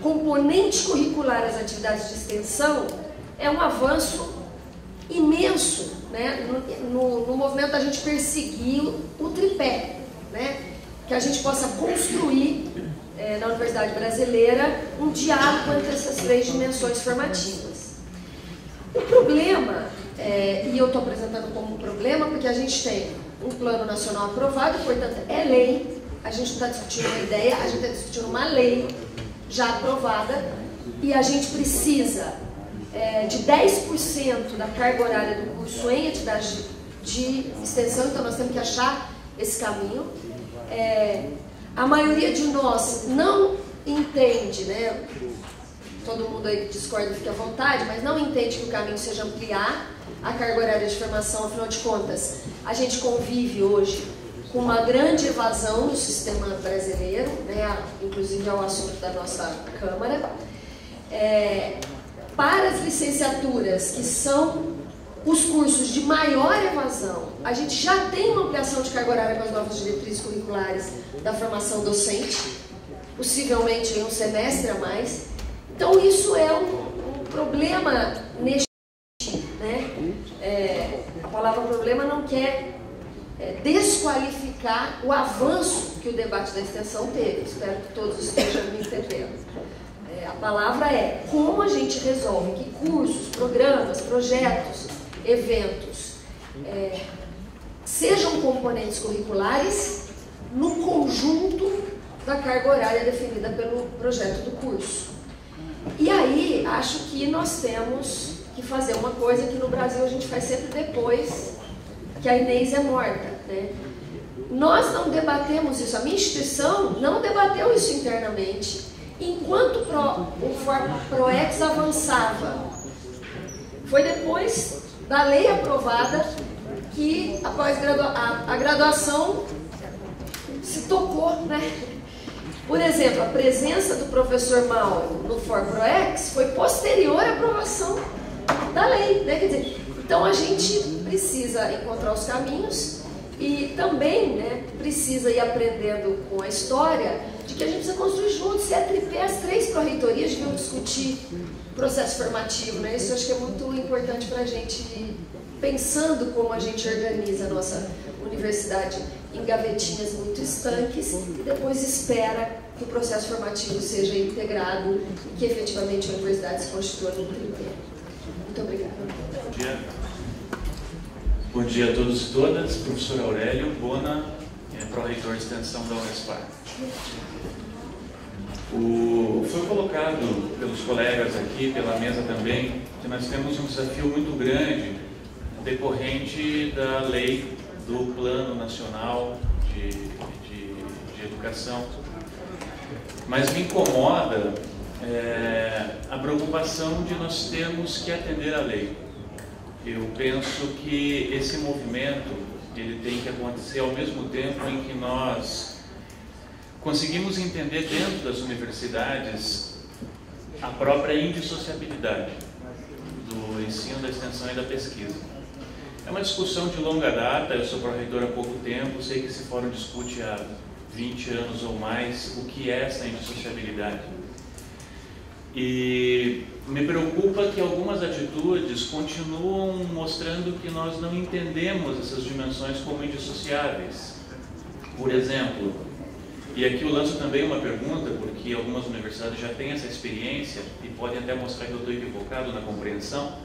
componente curricular as atividades de extensão é um avanço imenso, né, no movimento da gente perseguir o tripé, né, que a gente possa construir na Universidade Brasileira um diálogo entre essas três dimensões formativas. O problema, e eu estou apresentando como um problema porque a gente tem um plano nacional aprovado, portanto é lei, a gente não está discutindo uma ideia, a gente está discutindo uma lei já aprovada, e a gente precisa de 10% da carga horária do curso em atividade de extensão, então nós temos que achar esse caminho. A maioria de nós não entende, né? Todo mundo aí que discorda fica à vontade, mas não entende que o caminho seja ampliar a carga horária de formação. Afinal de contas, a gente convive hoje com uma grande evasão no sistema brasileiro, né? Inclusive é o assunto da nossa Câmara. para as licenciaturas, que são os cursos de maior evasão, a gente já tem uma ampliação de carga horária com as novas diretrizes curriculares da formação docente, possivelmente em um semestre a mais. Então isso é um problema neste, né? A palavra problema não quer desqualificar o avanço que o debate da extensão teve. Espero que todos estejam me entendendo. A palavra é como a gente resolve que cursos, programas, projetos, eventos sejam componentes curriculares no conjunto da carga horária definida pelo projeto do curso. E aí, acho que nós temos que fazer uma coisa que no Brasil a gente faz sempre depois que a Inês é morta, né? Nós não debatemos isso, a minha instituição não debateu isso internamente, enquanto o FORPROEX avançava. Foi depois da lei aprovada que a graduação se tocou, né? Por exemplo, a presença do professor Mauro no FORPROEX foi posterior à aprovação da lei, né? Quer dizer, então a gente precisa encontrar os caminhos e também, né, precisa ir aprendendo com a história de que a gente precisa construir juntos. Se é tripé, as 3 pró-reitorias deviam discutir processo formativo, né? Isso eu acho que é muito importante para a gente ir pensando como a gente organiza a nossa universidade em gavetinhas muito estanques e depois espera que o processo formativo seja integrado e que efetivamente a universidade se constitua no tripé. Muito obrigada. Bom dia. Bom dia a todos e todas. Professor Aurélio Bona, pró-reitor de extensão da Unespar. Foi colocado pelos colegas aqui, pela mesa também, que nós temos um desafio muito grande decorrente da lei do Plano Nacional de Educação. Mas me incomoda a preocupação de nós termos que atender à lei. Eu penso que esse movimento ele tem que acontecer ao mesmo tempo em que nós conseguimos entender dentro das universidades a própria indissociabilidade do ensino, da extensão e da pesquisa. É uma discussão de longa data, eu sou pró-reitor há pouco tempo, sei que esse fórum discute há 20 anos ou mais o que é essa indissociabilidade. E me preocupa que algumas atitudes continuam mostrando que nós não entendemos essas dimensões como indissociáveis. Por exemplo, e aqui eu lanço também uma pergunta, porque algumas universidades já têm essa experiência e podem até mostrar que eu estou equivocado na compreensão,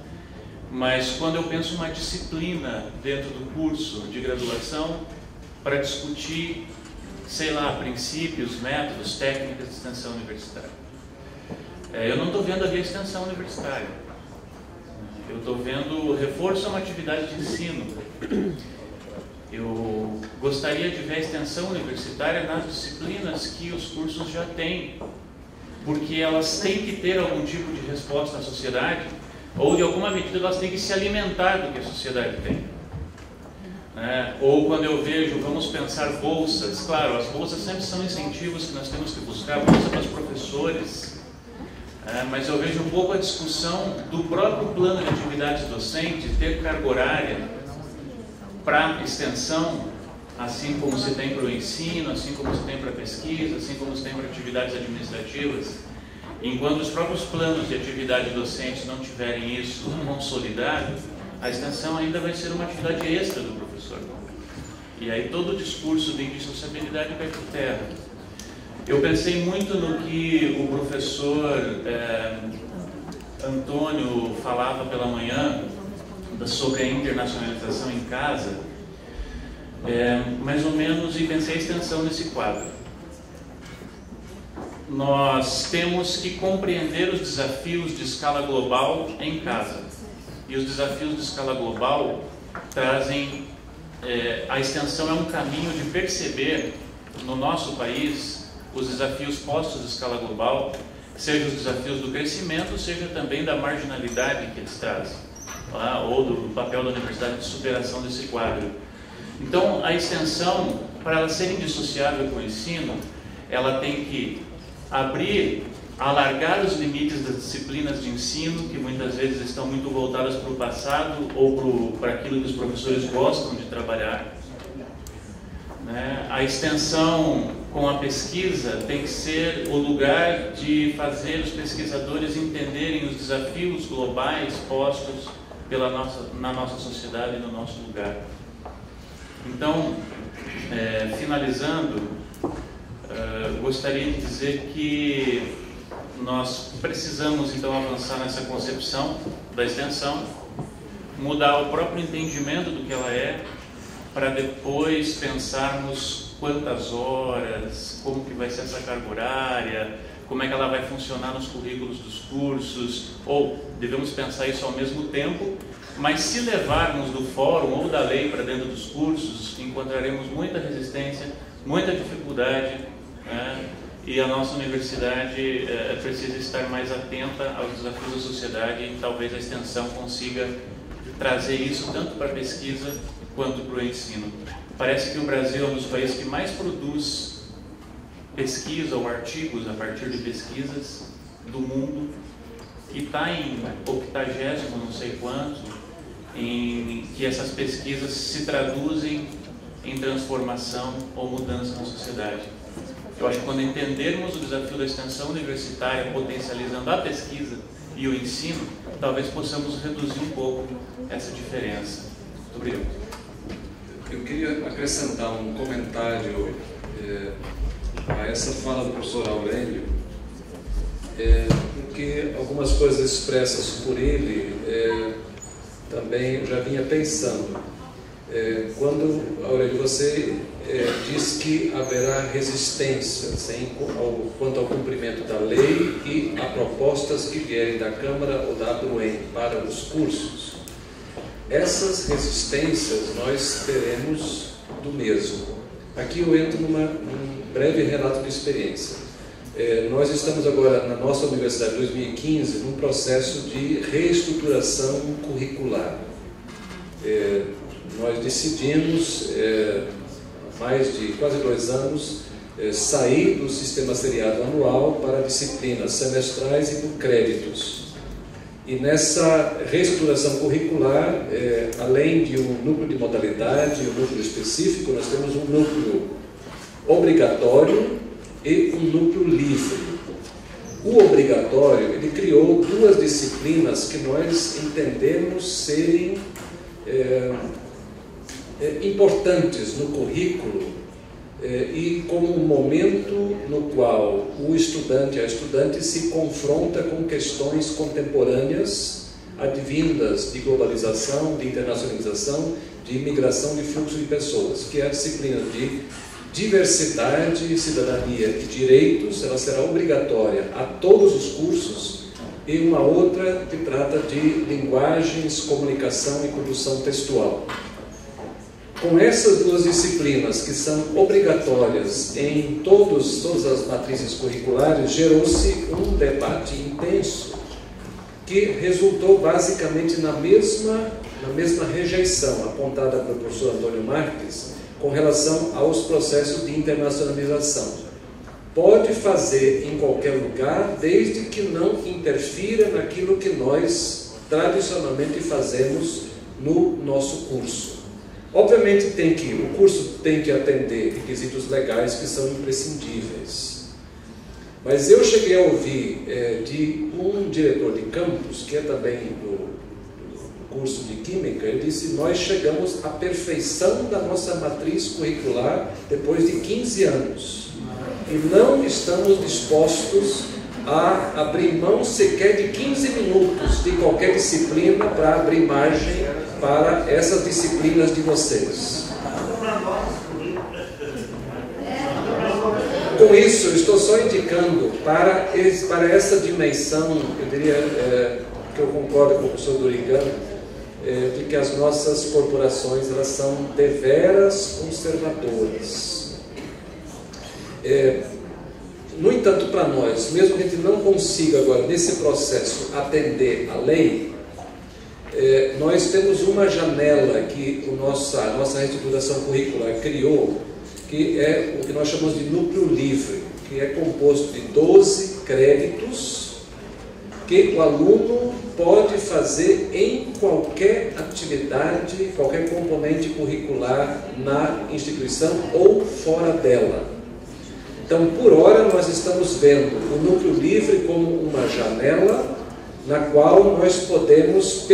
mas quando eu penso uma disciplina dentro do curso de graduação para discutir, sei lá, princípios, métodos, técnicas de extensão universitária. Eu não estou vendo ali a extensão universitária. Eu estou vendo reforço a uma atividade de ensino. Eu gostaria de ver a extensão universitária nas disciplinas que os cursos já têm, porque elas têm que ter algum tipo de resposta à sociedade, ou de alguma medida elas têm que se alimentar do que a sociedade tem. Ou quando eu vejo, vamos pensar bolsas, claro, as bolsas sempre são incentivos que nós temos que buscar, bolsa para os professores, mas eu vejo um pouco a discussão do próprio plano de atividades docentes, ter carga horária para extensão, assim como se tem para o ensino, assim como se tem para a pesquisa, assim como se tem para atividades administrativas. Enquanto os próprios planos de atividade docente não tiverem isso consolidado, a extensão ainda vai ser uma atividade extra do professor. E aí todo o discurso de indissociabilidade vai por terra. Eu pensei muito no que o professor Antônio falava pela manhã sobre a internacionalização em casa, mais ou menos, e pensei a extensão nesse quadro. Nós temos que compreender os desafios de escala global em casa. E os desafios de escala global trazem... a extensão é um caminho de perceber, no nosso país, os desafios postos de escala global, seja os desafios do crescimento, seja também da marginalidade que eles trazem, ou do papel da universidade de superação desse quadro. Então, a extensão, para ela ser indissociável com o ensino, ela tem que abrir alargar os limites das disciplinas de ensino, que muitas vezes estão muito voltadas para o passado ou para aquilo que os professores gostam de trabalhar. A extensão com a pesquisa tem que ser o lugar de fazer os pesquisadores entenderem os desafios globais postos na nossa sociedade e no nosso lugar. Então, finalizando, gostaria de dizer que nós precisamos então avançar nessa concepção da extensão, mudar o próprio entendimento do que ela é, para depois pensarmos quantas horas, como que vai ser essa carga horária, como é que ela vai funcionar nos currículos dos cursos, ou devemos pensar isso ao mesmo tempo, mas se levarmos do fórum ou da lei para dentro dos cursos, encontraremos muita resistência, muita dificuldade, e a nossa universidade precisa estar mais atenta aos desafios da sociedade, e talvez a extensão consiga trazer isso tanto para a pesquisa quanto para o ensino. Parece que o Brasil é um dos países que mais produz pesquisa ou artigos a partir de pesquisas do mundo, que está em 80º, não sei quanto, em que essas pesquisas se traduzem em transformação ou mudança na sociedade. Eu acho que quando entendermos o desafio da extensão universitária, potencializando a pesquisa e o ensino, talvez possamos reduzir um pouco essa diferença. Muito obrigado. Eu queria acrescentar um comentário a essa fala do professor Aurélio, porque algumas coisas expressas por ele também eu já vinha pensando. Quando, Aurélio, você diz que haverá resistências quanto ao cumprimento da lei e a propostas que vierem da Câmara ou da ABRUEM para os cursos, essas resistências nós teremos do mesmo. Aqui eu entro num breve relato de experiência. Nós estamos agora, na nossa Universidade 2015, num processo de reestruturação curricular. Nós decidimos, há mais de quase 2 anos, sair do sistema seriado anual para disciplinas semestrais e por créditos. E nessa reestruturação curricular, além de um núcleo de modalidade, um núcleo específico, nós temos um núcleo obrigatório e um núcleo livre. O obrigatório, ele criou 2 disciplinas que nós entendemos serem importantes no currículo e como um momento no qual o estudante, a estudante se confronta com questões contemporâneas advindas de globalização, de internacionalização, de imigração, de fluxo de pessoas, que é a disciplina de diversidade, cidadania e direitos. Ela será obrigatória a todos os cursos, e uma outra que trata de linguagens, comunicação e produção textual. Com essas 2 disciplinas, que são obrigatórias em todas as matrizes curriculares, gerou-se um debate intenso que resultou basicamente na mesma rejeição apontada pelo professor Antônio Marques com relação aos processos de internacionalização. Pode fazer em qualquer lugar, desde que não interfira naquilo que nós tradicionalmente fazemos no nosso curso. Obviamente o curso tem que atender requisitos legais que são imprescindíveis. Mas eu cheguei a ouvir de um diretor de campus, que é também do curso de Química, ele disse: nós chegamos à perfeição da nossa matriz curricular depois de 15 anos. E não estamos dispostos a abrir mão sequer de 15 minutos de qualquer disciplina para abrir margem para essas disciplinas de vocês. Com isso, eu estou só indicando para essa dimensão, eu diria que eu concordo com o professor Dorigan, de que as nossas corporações elas são deveras conservadoras. No entanto, para nós, mesmo que a gente não consiga agora, nesse processo, atender a lei, nós temos uma janela que a nossa reestruturação curricular criou, que é o que nós chamamos de núcleo livre, que é composto de 12 créditos que o aluno pode fazer em qualquer atividade, qualquer componente curricular na instituição ou fora dela. Então, por hora, nós estamos vendo o núcleo livre como uma janela na qual nós podemos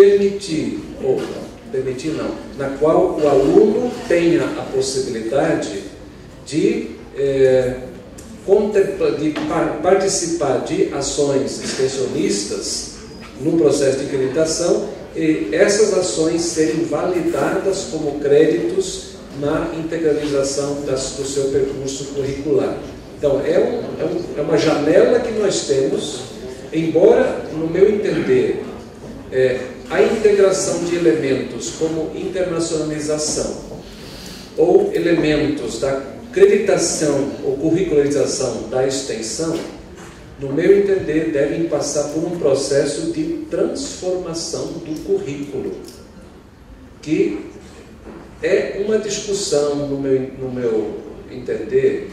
na qual o aluno tenha a possibilidade de participar de ações extensionistas no processo de acreditação e essas ações serem validadas como créditos na integralização do seu percurso curricular. Então, é uma janela que nós temos, embora, no meu entender, a integração de elementos como internacionalização ou elementos da acreditação ou curricularização da extensão, no meu entender, devem passar por um processo de transformação do currículo, que é uma discussão, no meu entender,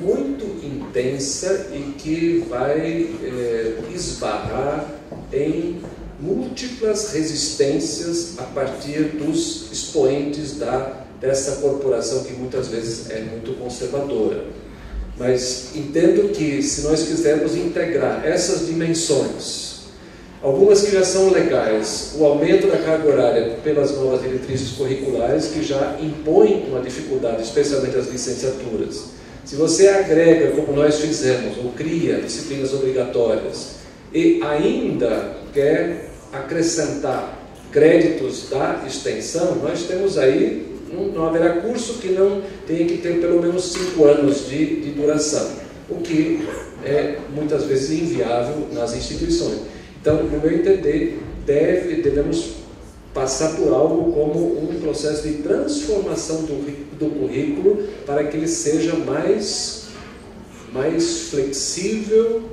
muito intensa e que vai esbarrar em múltiplas resistências a partir dos expoentes dessa corporação que muitas vezes é muito conservadora. Mas entendo que se nós quisermos integrar essas dimensões, algumas que já são legais, o aumento da carga horária pelas novas diretrizes curriculares que já impõem uma dificuldade, especialmente as licenciaturas. Se você agrega, como nós fizemos, ou cria disciplinas obrigatórias e ainda quer acrescentar créditos da extensão, nós temos aí, não haverá curso que não tenha que ter pelo menos 5 anos de duração, o que é muitas vezes inviável nas instituições. Então, no meu entender, devemos passar por algo como um processo de transformação do currículo para que ele seja mais flexível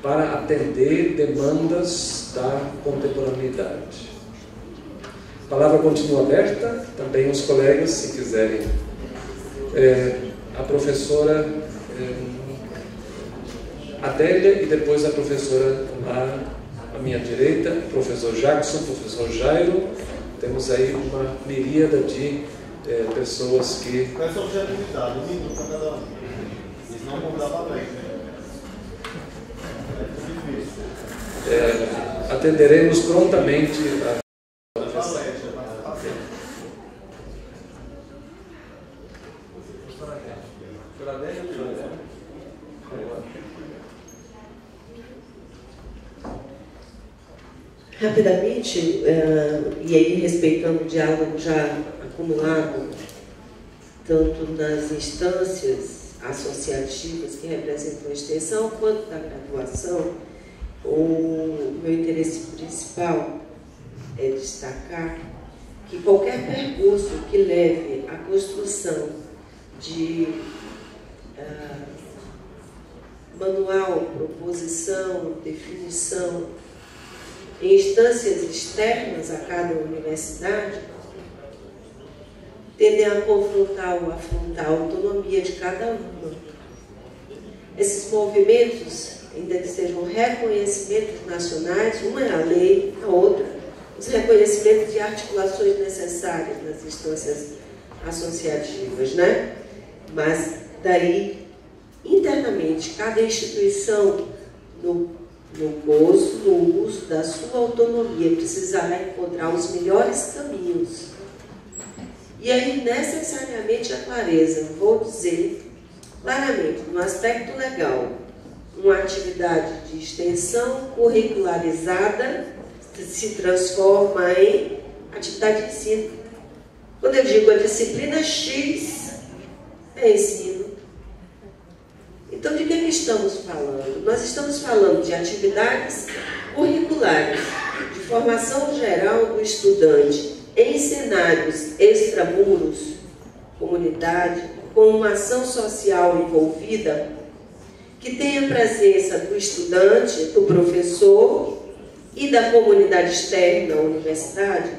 para atender demandas da contemporaneidade. A palavra continua aberta, também os colegas, se quiserem. A professora Adélia e depois a professora à minha direita, o professor Jackson, o professor Jairo. Temos aí uma miríada de pessoas que... Qual é o objeto limitado? 1 minuto para cada um. Senão não dá para frente. Atenderemos prontamente a... Rapidamente, e aí respeitando o diálogo já acumulado, tanto nas instâncias associativas que representam a extensão, quanto da graduação, o meu interesse principal é destacar que qualquer percurso que leve à construção de manual, proposição, definição, em instâncias externas a cada universidade, tendem a confrontar ou afrontar a autonomia de cada uma. Esses movimentos, ainda que sejam reconhecimentos nacionais, uma é a lei, a outra, os reconhecimentos de articulações necessárias nas instâncias associativas, né? Mas daí, internamente, cada instituição, no gozo, no uso da sua autonomia, precisará encontrar os melhores caminhos. E aí, necessariamente, a clareza, vou dizer claramente, no aspecto legal, uma atividade de extensão curricularizada se transforma em atividade de ensino. Quando eu digo a disciplina X, é ensino. Então, de que estamos falando? Nós estamos falando de atividades curriculares, de formação geral do estudante em cenários extramuros, comunidade, com uma ação social envolvida, que tenha presença do estudante, do professor e da comunidade externa à universidade,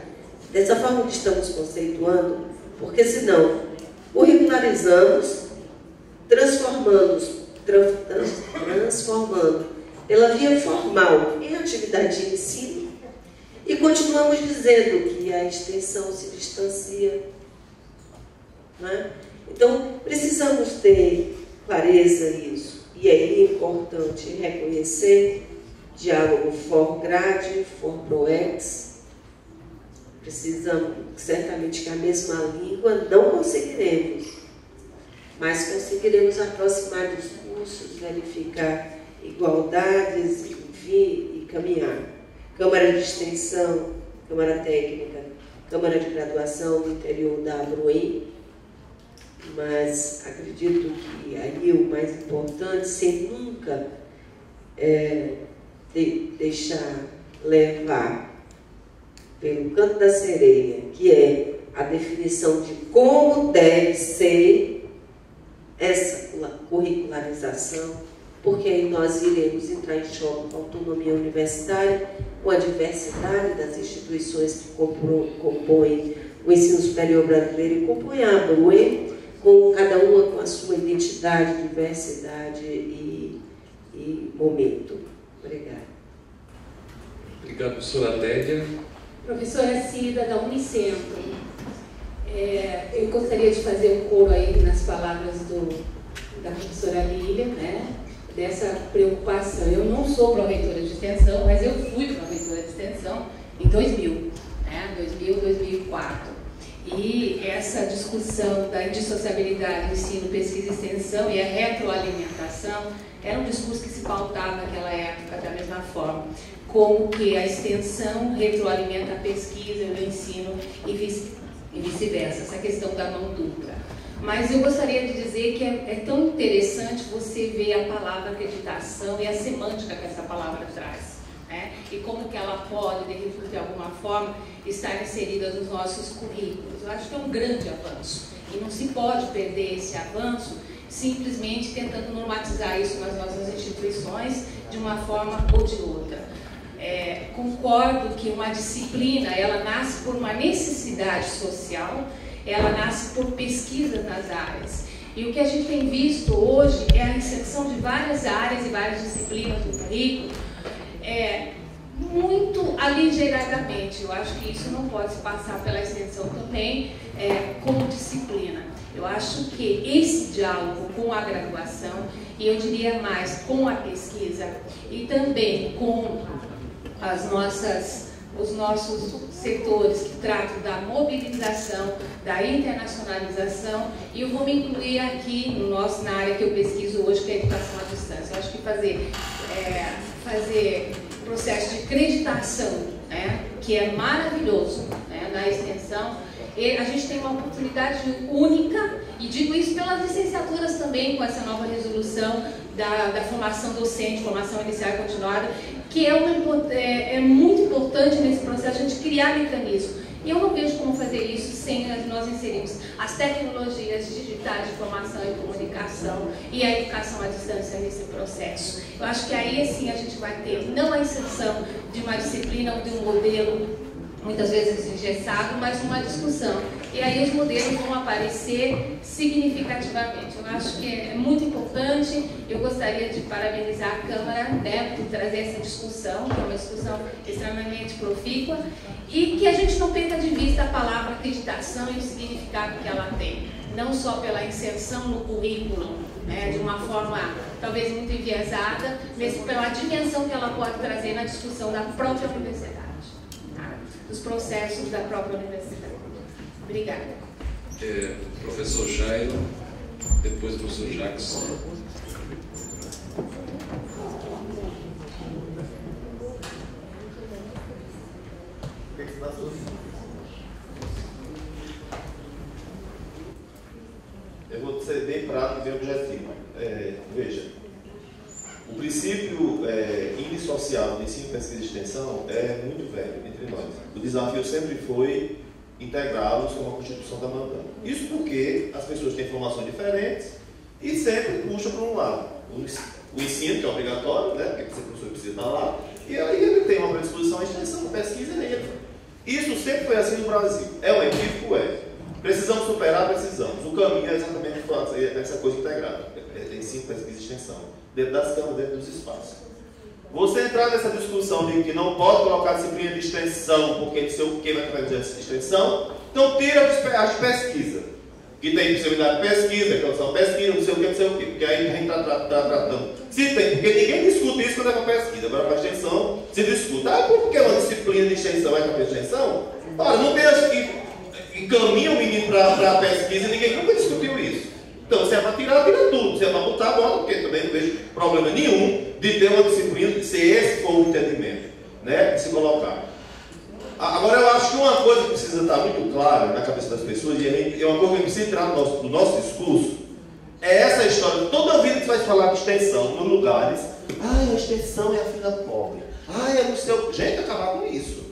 dessa forma que estamos conceituando, porque senão curricularizamos transformando pela via formal em atividade de ensino, e continuamos dizendo que a extensão se distancia, né? Então, precisamos ter clareza nisso, e é importante reconhecer diálogo for-grade, for-proex. Precisamos, certamente, que a mesma língua não conseguiremos, mas conseguiremos aproximar dos cursos, verificar igualdades, enfim, e caminhar. Câmara de Extensão, Câmara Técnica, Câmara de Graduação do interior da Abruim, mas acredito que aí o mais importante, sem nunca deixar levar pelo canto da sereia, que é a definição de como deve ser essa curricularização, porque aí nós iremos entrar em choque com a autonomia universitária, com a diversidade das instituições que compõem o ensino superior brasileiro e compõem a ABRUE, com cada uma com a sua identidade, diversidade e momento. Obrigada. Obrigado, professora Adélia. Professora Cida, da Unicentro. Eu gostaria de fazer um coro aí nas palavras da professora Lília, né? Dessa preocupação. Eu não sou pró-reitora de extensão, mas eu fui pró-reitora de extensão em 2000, né? 2004. E essa discussão da indissociabilidade do ensino, pesquisa e extensão e a retroalimentação era um discurso que se pautava naquela época da mesma forma, como que a extensão retroalimenta a pesquisa e o ensino e vice-versa, essa questão da mão dupla. Mas eu gostaria de dizer que é tão interessante você ver a palavra acreditação e a semântica que essa palavra traz, né? E como que ela pode, de alguma forma, estar inserida nos nossos currículos. Eu acho que é um grande avanço e não se pode perder esse avanço simplesmente tentando normatizar isso nas nossas instituições de uma forma ou de outra. Concordo que uma disciplina, ela nasce por uma necessidade social, ela nasce por pesquisa nas áreas. E o que a gente tem visto hoje é a inserção de várias áreas e várias disciplinas no currículo, muito aligeiradamente. Eu acho que isso não pode se passar pela extensão também como disciplina. Eu acho que esse diálogo com a graduação, e eu diria mais, com a pesquisa, e também com os nossos setores que tratam da mobilização, da internacionalização, e eu vou me incluir aqui na área que eu pesquiso hoje, que é a educação à distância. Eu acho que fazer processo de acreditação, né, que é maravilhoso, né, na extensão, e a gente tem uma oportunidade única, e digo isso pelas licenciaturas também, com essa nova resolução da formação docente, formação inicial e continuada, que é muito importante nesse processo a gente criar mecanismos. E eu não vejo como fazer isso sem nós inserirmos as tecnologias digitais de formação e comunicação e a educação à distância nesse processo. Eu acho que aí, assim, a gente vai ter não a inserção de uma disciplina ou de um modelo muitas vezes engessado, mas uma discussão. E aí os modelos vão aparecer significativamente. Eu acho que é muito importante. Eu gostaria de parabenizar a Câmara, né, por trazer essa discussão, que é uma discussão extremamente profícua, e que a gente não perca de vista a palavra acreditação e o significado que ela tem, não só pela inserção no currículo, né, de uma forma talvez muito enviesada, mas pela dimensão que ela pode trazer na discussão da própria universidade, dos processos da própria universidade. Obrigada. Professor Jairo, depois o professor Jackson. Eu vou ser bem prático e bem objetivo. Veja, o princípio indissociável de ensino, pesquisa e extensão é muito velho entre nós. O desafio sempre foi integrá-los com a Constituição da mandando. Isso porque as pessoas têm formações diferentes e sempre puxam para um lado. O ensino, que é obrigatório, né, porque o professor precisa estar lá, e aí ele tem uma predisposição à extensão, pesquisa e infra. Isso sempre foi assim no Brasil. É um equívoco? Precisamos superar, precisamos. O caminho é exatamente fazer essa coisa integrada, ensino, pesquisa e extensão, dentro das câmaras, dentro dos espaços. Você entrar nessa discussão de que não pode colocar disciplina de extensão, porque não sei o que vai fazer essa extensão, então tira as de pesquisa, que tem possibilidade de pesquisa, que são pesquisa, não sei o que, porque aí a gente está tratando. Se tem, porque ninguém discute isso quando é para pesquisa, agora para extensão se discute. Ah, por que uma disciplina de extensão é para extensão? Olha, não vejo que encaminha o menino para a pesquisa e ninguém nunca discutiu isso. Então, se é para tirar, tira tudo. Se é para botar, bota, porque também não vejo problema nenhum de ter uma disciplina, se esse for o entendimento, né, de se colocar. Agora, eu acho que uma coisa que precisa estar muito clara na cabeça das pessoas, e é uma coisa que precisa entrar no nosso discurso, é essa história. Toda vida que você vai falar de extensão, nos lugares, a extensão é a filha pobre. É no seu... Gente, acabar com isso.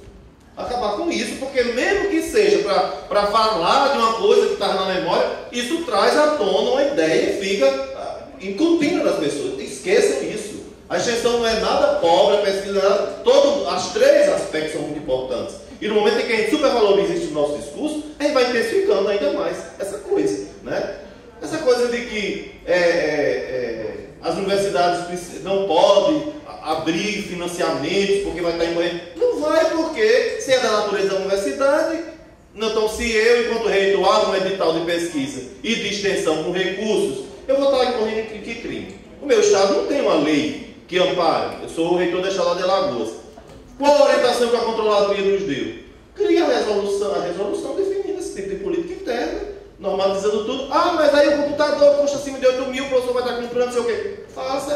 Acabar com isso, porque mesmo que seja para falar de uma coisa que está na memória, isso traz à tona uma ideia e fica incutindo nas pessoas. Esqueçam isso. A extensão não é nada pobre, a pesquisa não é nada... Os três aspectos são muito importantes. E no momento em que a gente supervaloriza isso no nosso discurso, a gente vai intensificando ainda mais essa coisa, né? Essa coisa de que as universidades não podem abrir financiamentos porque vai estar incorrendo. Não vai, porque se é da natureza da universidade, então se eu, enquanto reitor, abro um edital de pesquisa e de extensão com recursos, eu vou estar incorrendo em que crime? O meu estado não tem uma lei que ampare. Eu sou o reitor da Estadual de Alagoas. Qual a orientação que a Controladoria nos deu? Cria a resolução definindo esse tipo de política interna, normalizando tudo. Mas aí o computador custa acima de 8 mil, o professor vai estar comprando, não sei o quê. Faça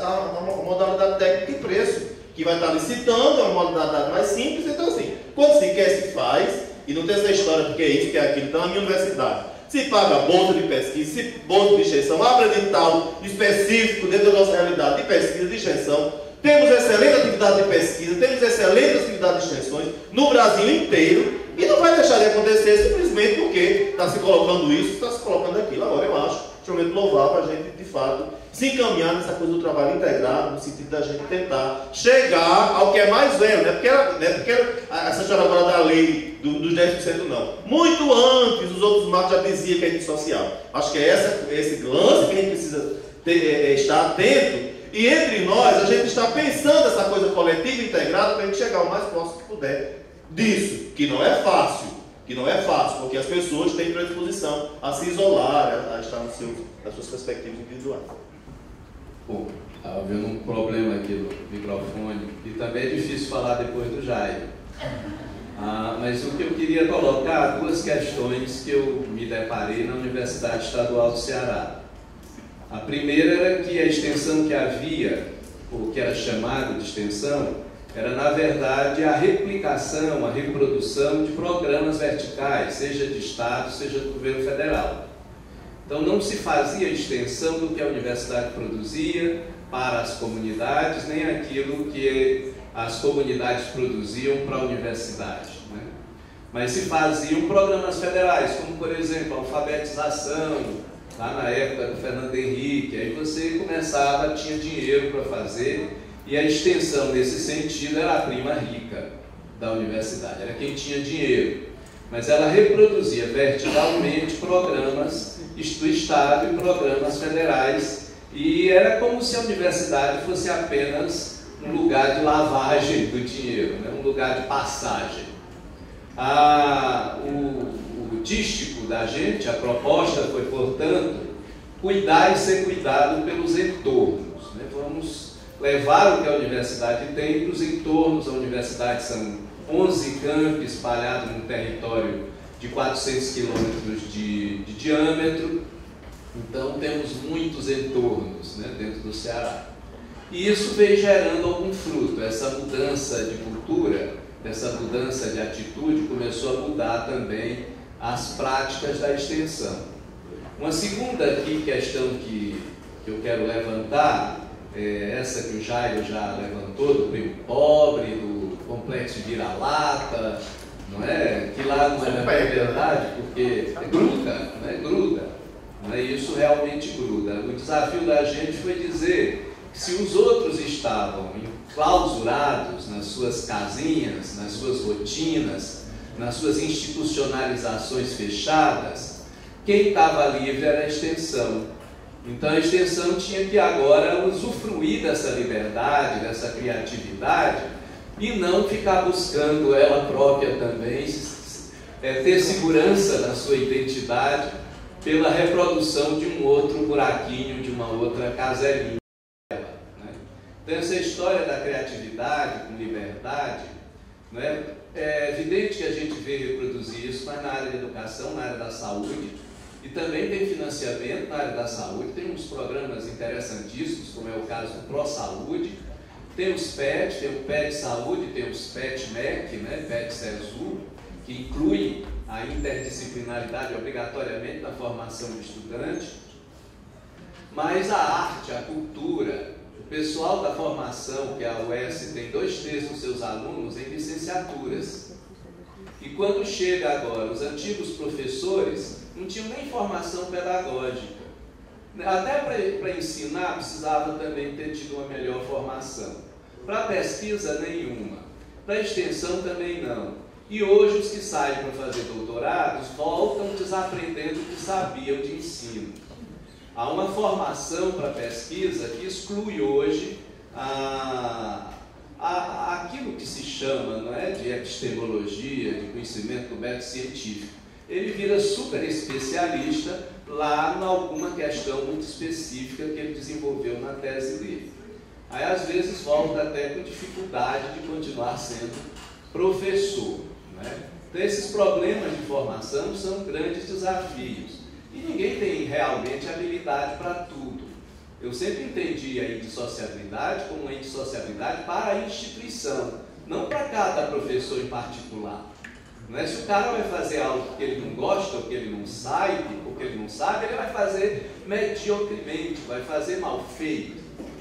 a modalidade técnica e preço, que vai estar licitando, é uma modalidade mais simples. Então, assim, quando se quer, se faz, e não tem essa história de que é isso, que é aquilo. Então, na minha universidade, se paga bolsa de pesquisa, se bolsa de extensão, abre edital específico dentro da nossa realidade de pesquisa, de extensão. Temos excelente atividade de pesquisa, temos excelente atividade de extensões no Brasil inteiro, e não vai deixar de acontecer simplesmente porque está se colocando isso, está se colocando aquilo. Agora, eu acho extremamente louvável a gente, de fato, se encaminhar nessa coisa do trabalho integrado, no sentido da gente tentar chegar ao que é mais velho, não é porque essa história agora da lei dos 10% não. Muito antes, os outros marcos já diziam que é antissocial. Acho que é esse lance que a gente precisa estar atento, e entre nós, a gente está pensando essa coisa coletiva integrada para a gente chegar o mais próximo que puder disso, que não é fácil, porque as pessoas têm predisposição a se isolar, a estar nas suas perspectivas individuais. Bom, está havendo um problema aqui no microfone, e também é difícil falar depois do Jair. Mas o que eu queria colocar, duas questões que eu me deparei na Universidade Estadual do Ceará. A primeira era que a extensão que havia, ou que era chamada de extensão, era na verdade a replicação, a reprodução de programas verticais, seja de Estado, seja do governo federal. Então não se fazia extensão do que a universidade produzia para as comunidades, nem aquilo que as comunidades produziam para a universidade, né? Mas se faziam programas federais, como por exemplo a alfabetização, lá na época do Fernando Henrique. Aí você começava, tinha dinheiro para fazer, e a extensão nesse sentido era a prima rica da universidade, era quem tinha dinheiro. Mas ela reproduzia verticalmente programas do Estado e programas federais, e era como se a universidade fosse apenas um lugar de lavagem do dinheiro, né? Um lugar de passagem. O dístico da gente, a proposta foi, portanto, cuidar e ser cuidado pelos entornos, né? Vamos levar o que a universidade tem para os entornos. A universidade são 11 campi espalhados num território de 400 quilômetros de diâmetro, então temos muitos entornos, né, dentro do Ceará. E isso veio gerando algum fruto. Essa mudança de cultura, essa mudança de atitude começou a mudar também as práticas da extensão. Uma segunda questão que eu quero levantar é essa que o Jairo já levantou, do primo pobre, do complexo de vira-lata, não é? Que lá não é verdade, porque gruda, né? Gruda. Não é? Isso realmente gruda. O desafio da gente foi dizer que se os outros estavam enclausurados nas suas casinhas, nas suas rotinas, nas suas institucionalizações fechadas, quem estava livre era a extensão. Então a extensão tinha que agora usufruir dessa liberdade, dessa criatividade, e não ficar buscando ela própria também, ter segurança na sua identidade pela reprodução de um outro buraquinho, de uma outra caselinha. Então essa história da criatividade com liberdade, né, é evidente que a gente vê reproduzir isso, mas na área da educação, na área da saúde, e também tem financiamento na área da saúde, tem uns programas interessantíssimos, como é o caso do ProSaúde, tem os PET, tem o PET Saúde, tem os PET-MEC, né, PET-SESU, que inclui a interdisciplinaridade obrigatoriamente na formação do estudante, mas a arte, a cultura, o pessoal da formação, que a UES tem 2/3 dos seus alunos em licenciaturas. E quando chega agora, os antigos professores não tinham nem formação pedagógica. Até para ensinar, precisava também ter tido uma melhor formação. Para pesquisa, nenhuma. Para extensão, também não. E hoje, os que saem para fazer doutorados voltam desaprendendo o que sabiam de ensino. Há uma formação para pesquisa que exclui hoje aquilo que se chama, não é, de epistemologia, de conhecimento do método científico. Ele vira super especialista lá em alguma questão muito específica que ele desenvolveu na tese dele. Aí às vezes volta até com dificuldade de continuar sendo professor, né? Então esses problemas de formação são grandes desafios e ninguém tem realmente habilidade para tudo. Eu sempre entendi a indissociabilidade como uma indissociabilidade para a instituição, não para cada professor em particular. Não é? Se o cara vai fazer algo que ele não gosta, ou que ele não sabe, ele vai fazer mediocremente, vai fazer mal feito.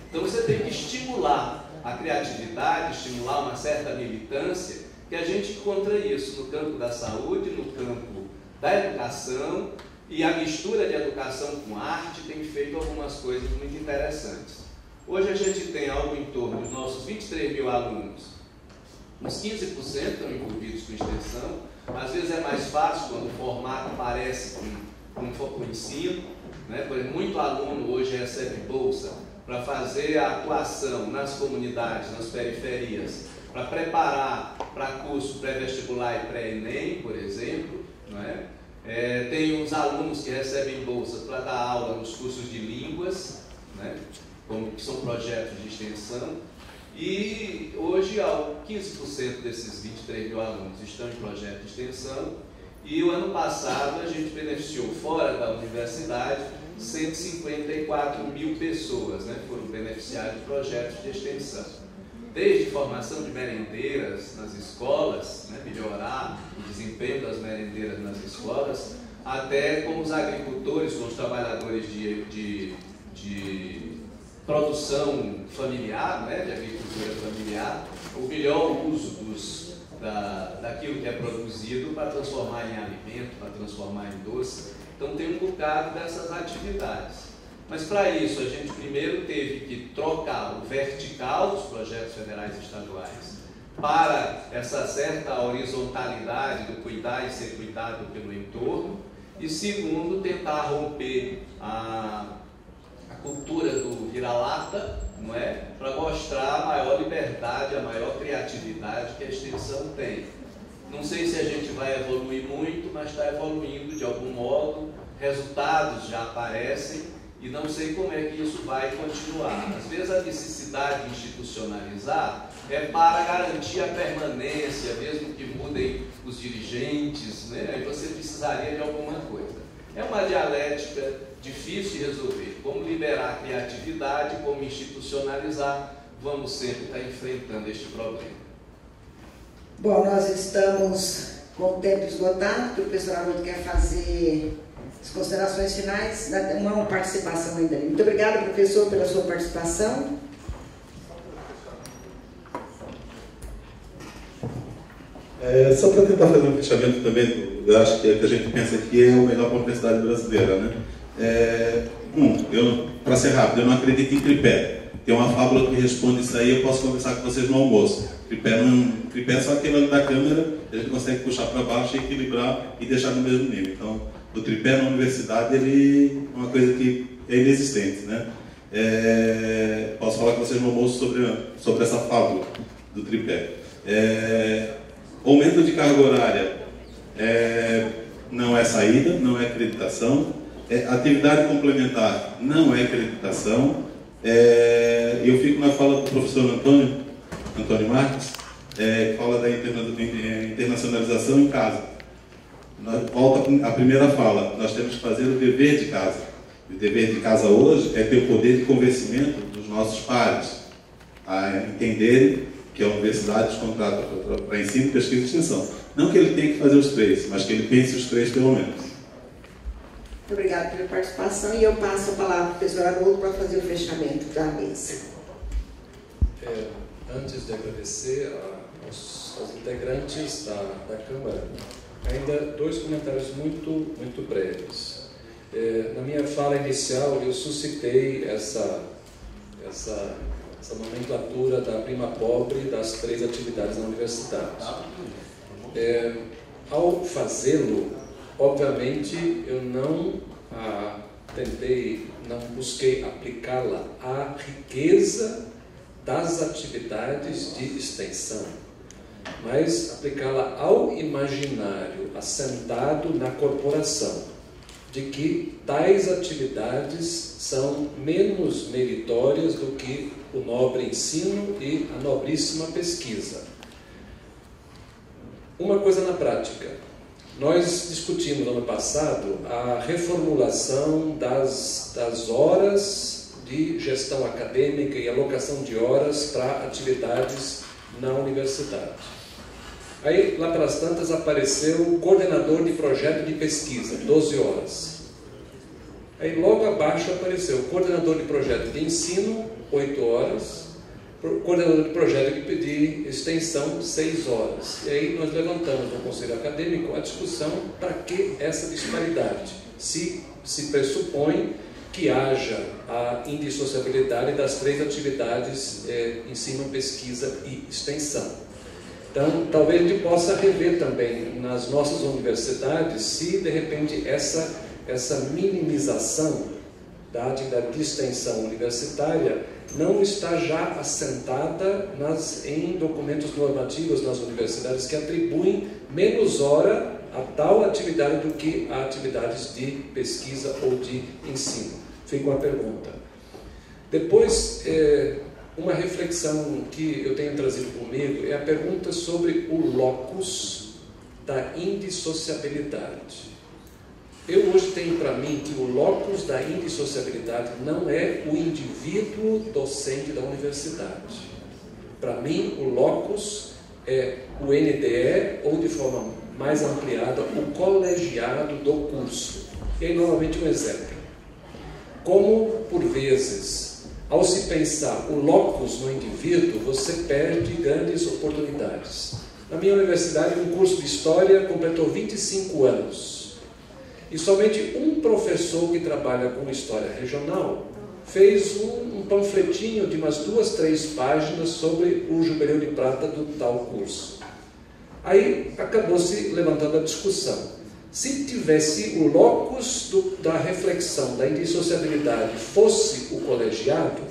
Então você tem que estimular a criatividade, estimular uma certa militância, que a gente encontra isso no campo da saúde, no campo da educação, e a mistura de educação com arte tem feito algumas coisas muito interessantes. Hoje a gente tem algo em torno dos nossos 23 mil alunos, uns 15% estão envolvidos com extensão. Às vezes é mais fácil quando o formato parece com o ensino, né? Por exemplo, muito aluno hoje recebe bolsa para fazer a atuação nas comunidades, nas periferias, para preparar para curso pré-vestibular e pré-ENEM, por exemplo, não é? Tem uns alunos que recebem bolsa para dar aula nos cursos de línguas, né? Que são projetos de extensão. E hoje, 15% desses 23 mil alunos estão em projeto de extensão. E o ano passado a gente beneficiou, fora da universidade, 154 mil pessoas, né? Foram beneficiadas de projetos de extensão. Desde formação de merendeiras nas escolas, né, melhorar o desempenho das merendeiras nas escolas, até com os agricultores, com os trabalhadores de produção familiar, né, de agricultura familiar, o melhor uso daquilo que é produzido para transformar em alimento, para transformar em doce. Então tem um bocado dessas atividades. Mas para isso a gente primeiro teve que trocar o vertical dos projetos federais e estaduais para essa certa horizontalidade do cuidar e ser cuidado pelo entorno, e segundo, tentar romper a cultura do vira-lata, não é? Para mostrar a maior liberdade, a maior criatividade que a extensão tem. Não sei se a gente vai evoluir muito, mas está evoluindo de algum modo, resultados já aparecem, e não sei como é que isso vai continuar. Às vezes a necessidade de institucionalizar é para garantir a permanência, mesmo que mudem os dirigentes, né? Aí você precisaria de alguma coisa. É uma dialética difícil de resolver. Como liberar a criatividade, como institucionalizar, vamos sempre estar enfrentando este problema. Bom, nós estamos com o tempo esgotado, que o professor Haroldo quer fazer as considerações finais, uma participação ainda. Muito obrigada, professor, pela sua participação. Só para tentar fazer um fechamento também, eu acho que a gente pensa que é o melhor para a universidade brasileira, né? Para ser rápido, eu não acredito em tripé. tem uma fábula que responde isso aí, eu posso conversar com vocês no almoço. Tripé é só aquele ali da câmera, a gente consegue puxar para baixo, equilibrar e deixar no mesmo nível. Então, o tripé na universidade ele é uma coisa que é inexistente, né? Posso falar com vocês no almoço sobre essa fábula do tripé. Aumento de carga horária não é saída, não é acreditação. Atividade complementar não é acreditação. Eu fico na fala do professor Antônio Marques, que fala da internacionalização em casa. Volta a primeira fala, nós temos que fazer o dever de casa. O dever de casa hoje é ter o poder de convencimento dos nossos pares a entenderem que a universidade os contrata para ensino, pesquisa e extensão. Não que ele tenha que fazer os três, mas que ele pense os três pelo menos. Muito obrigada pela participação e eu passo a palavra para o professor Haroldo para fazer o fechamento da mesa. Antes de agradecer aos integrantes da Câmara, ainda 2 comentários muito breves. Na minha fala inicial, eu suscitei essa nomenclatura da prima pobre das 3 atividades na universidade. Ao fazê-lo, obviamente, eu não busquei aplicá-la à riqueza das atividades de extensão, mas aplicá-la ao imaginário assentado na corporação, de que tais atividades são menos meritórias do que o nobre ensino e a nobríssima pesquisa. Uma coisa na prática. Nós discutimos no ano passado a reformulação das horas de gestão acadêmica e alocação de horas para atividades na universidade. Aí, lá pelas tantas, apareceu o coordenador de projeto de pesquisa, 12 horas. Aí, logo abaixo, apareceu o coordenador de projeto de ensino, 8 horas, coordenador de projeto de extensão, 6 horas. E aí, nós levantamos no Conselho Acadêmico a discussão para que essa disparidade. Se pressupõe que haja a indissociabilidade das 3 atividades, ensino, pesquisa e extensão. Então, talvez a gente possa rever também nas nossas universidades se, de repente, essa minimização da atividade de extensão universitária não está já assentada em documentos normativos nas universidades que atribuem menos hora a tal atividade do que a atividades de pesquisa ou de ensino. Fica uma pergunta. Depois, uma reflexão que eu tenho trazido comigo é a pergunta sobre o locus da indissociabilidade. Eu hoje tenho para mim que o locus da indissociabilidade não é o indivíduo docente da universidade. Para mim, o locus é o NDE, ou de forma mais ampliada, o colegiado do curso. E aí, novamente, um exemplo. Como, por vezes, ao se pensar o locus no indivíduo, você perde grandes oportunidades. Na minha universidade, um curso de História completou 25 anos. E somente um professor que trabalha com História Regional fez um panfletinho de umas 2, 3 páginas sobre o Jubileu de Prata do tal curso. Aí acabou-se levantando a discussão. Se tivesse o locus da reflexão, da indissociabilidade, fosse o colegiado,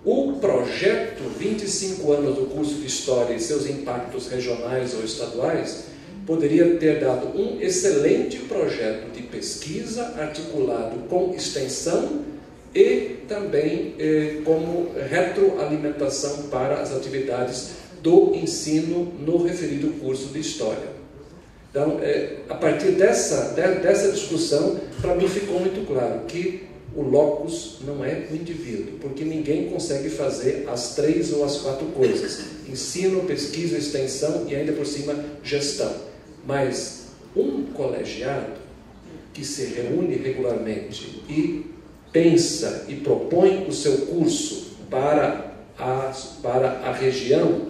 o projeto 25 anos do curso de História e seus impactos regionais ou estaduais poderia ter dado um excelente projeto de pesquisa articulado com extensão e também como retroalimentação para as atividades do ensino no referido curso de História. Então, a partir dessa discussão, para mim ficou muito claro que o locus não é o indivíduo, porque ninguém consegue fazer as 3 ou as 4 coisas: ensino, pesquisa, extensão e ainda por cima gestão. Mas um colegiado que se reúne regularmente e pensa e propõe o seu curso para a região,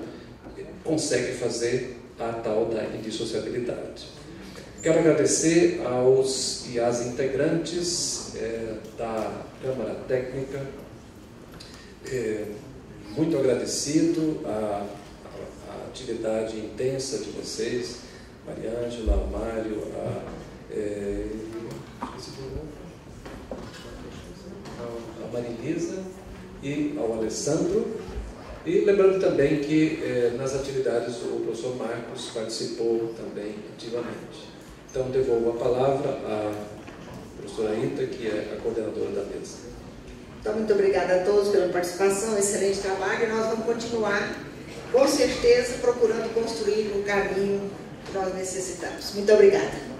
consegue fazer a tal da indissociabilidade. Quero agradecer aos e às integrantes da Câmara Técnica muito agradecido à atividade intensa de vocês, Mariângela, Mário, a Marilisa e ao Alessandro. E lembrando também que nas atividades o professor Marcos participou também ativamente. Então devolvo a palavra à professora Ita, que é a coordenadora da mesa. Então, muito obrigada a todos pela participação, excelente trabalho, e nós vamos continuar, com certeza, procurando construir o caminho que nós necessitamos. Muito obrigada.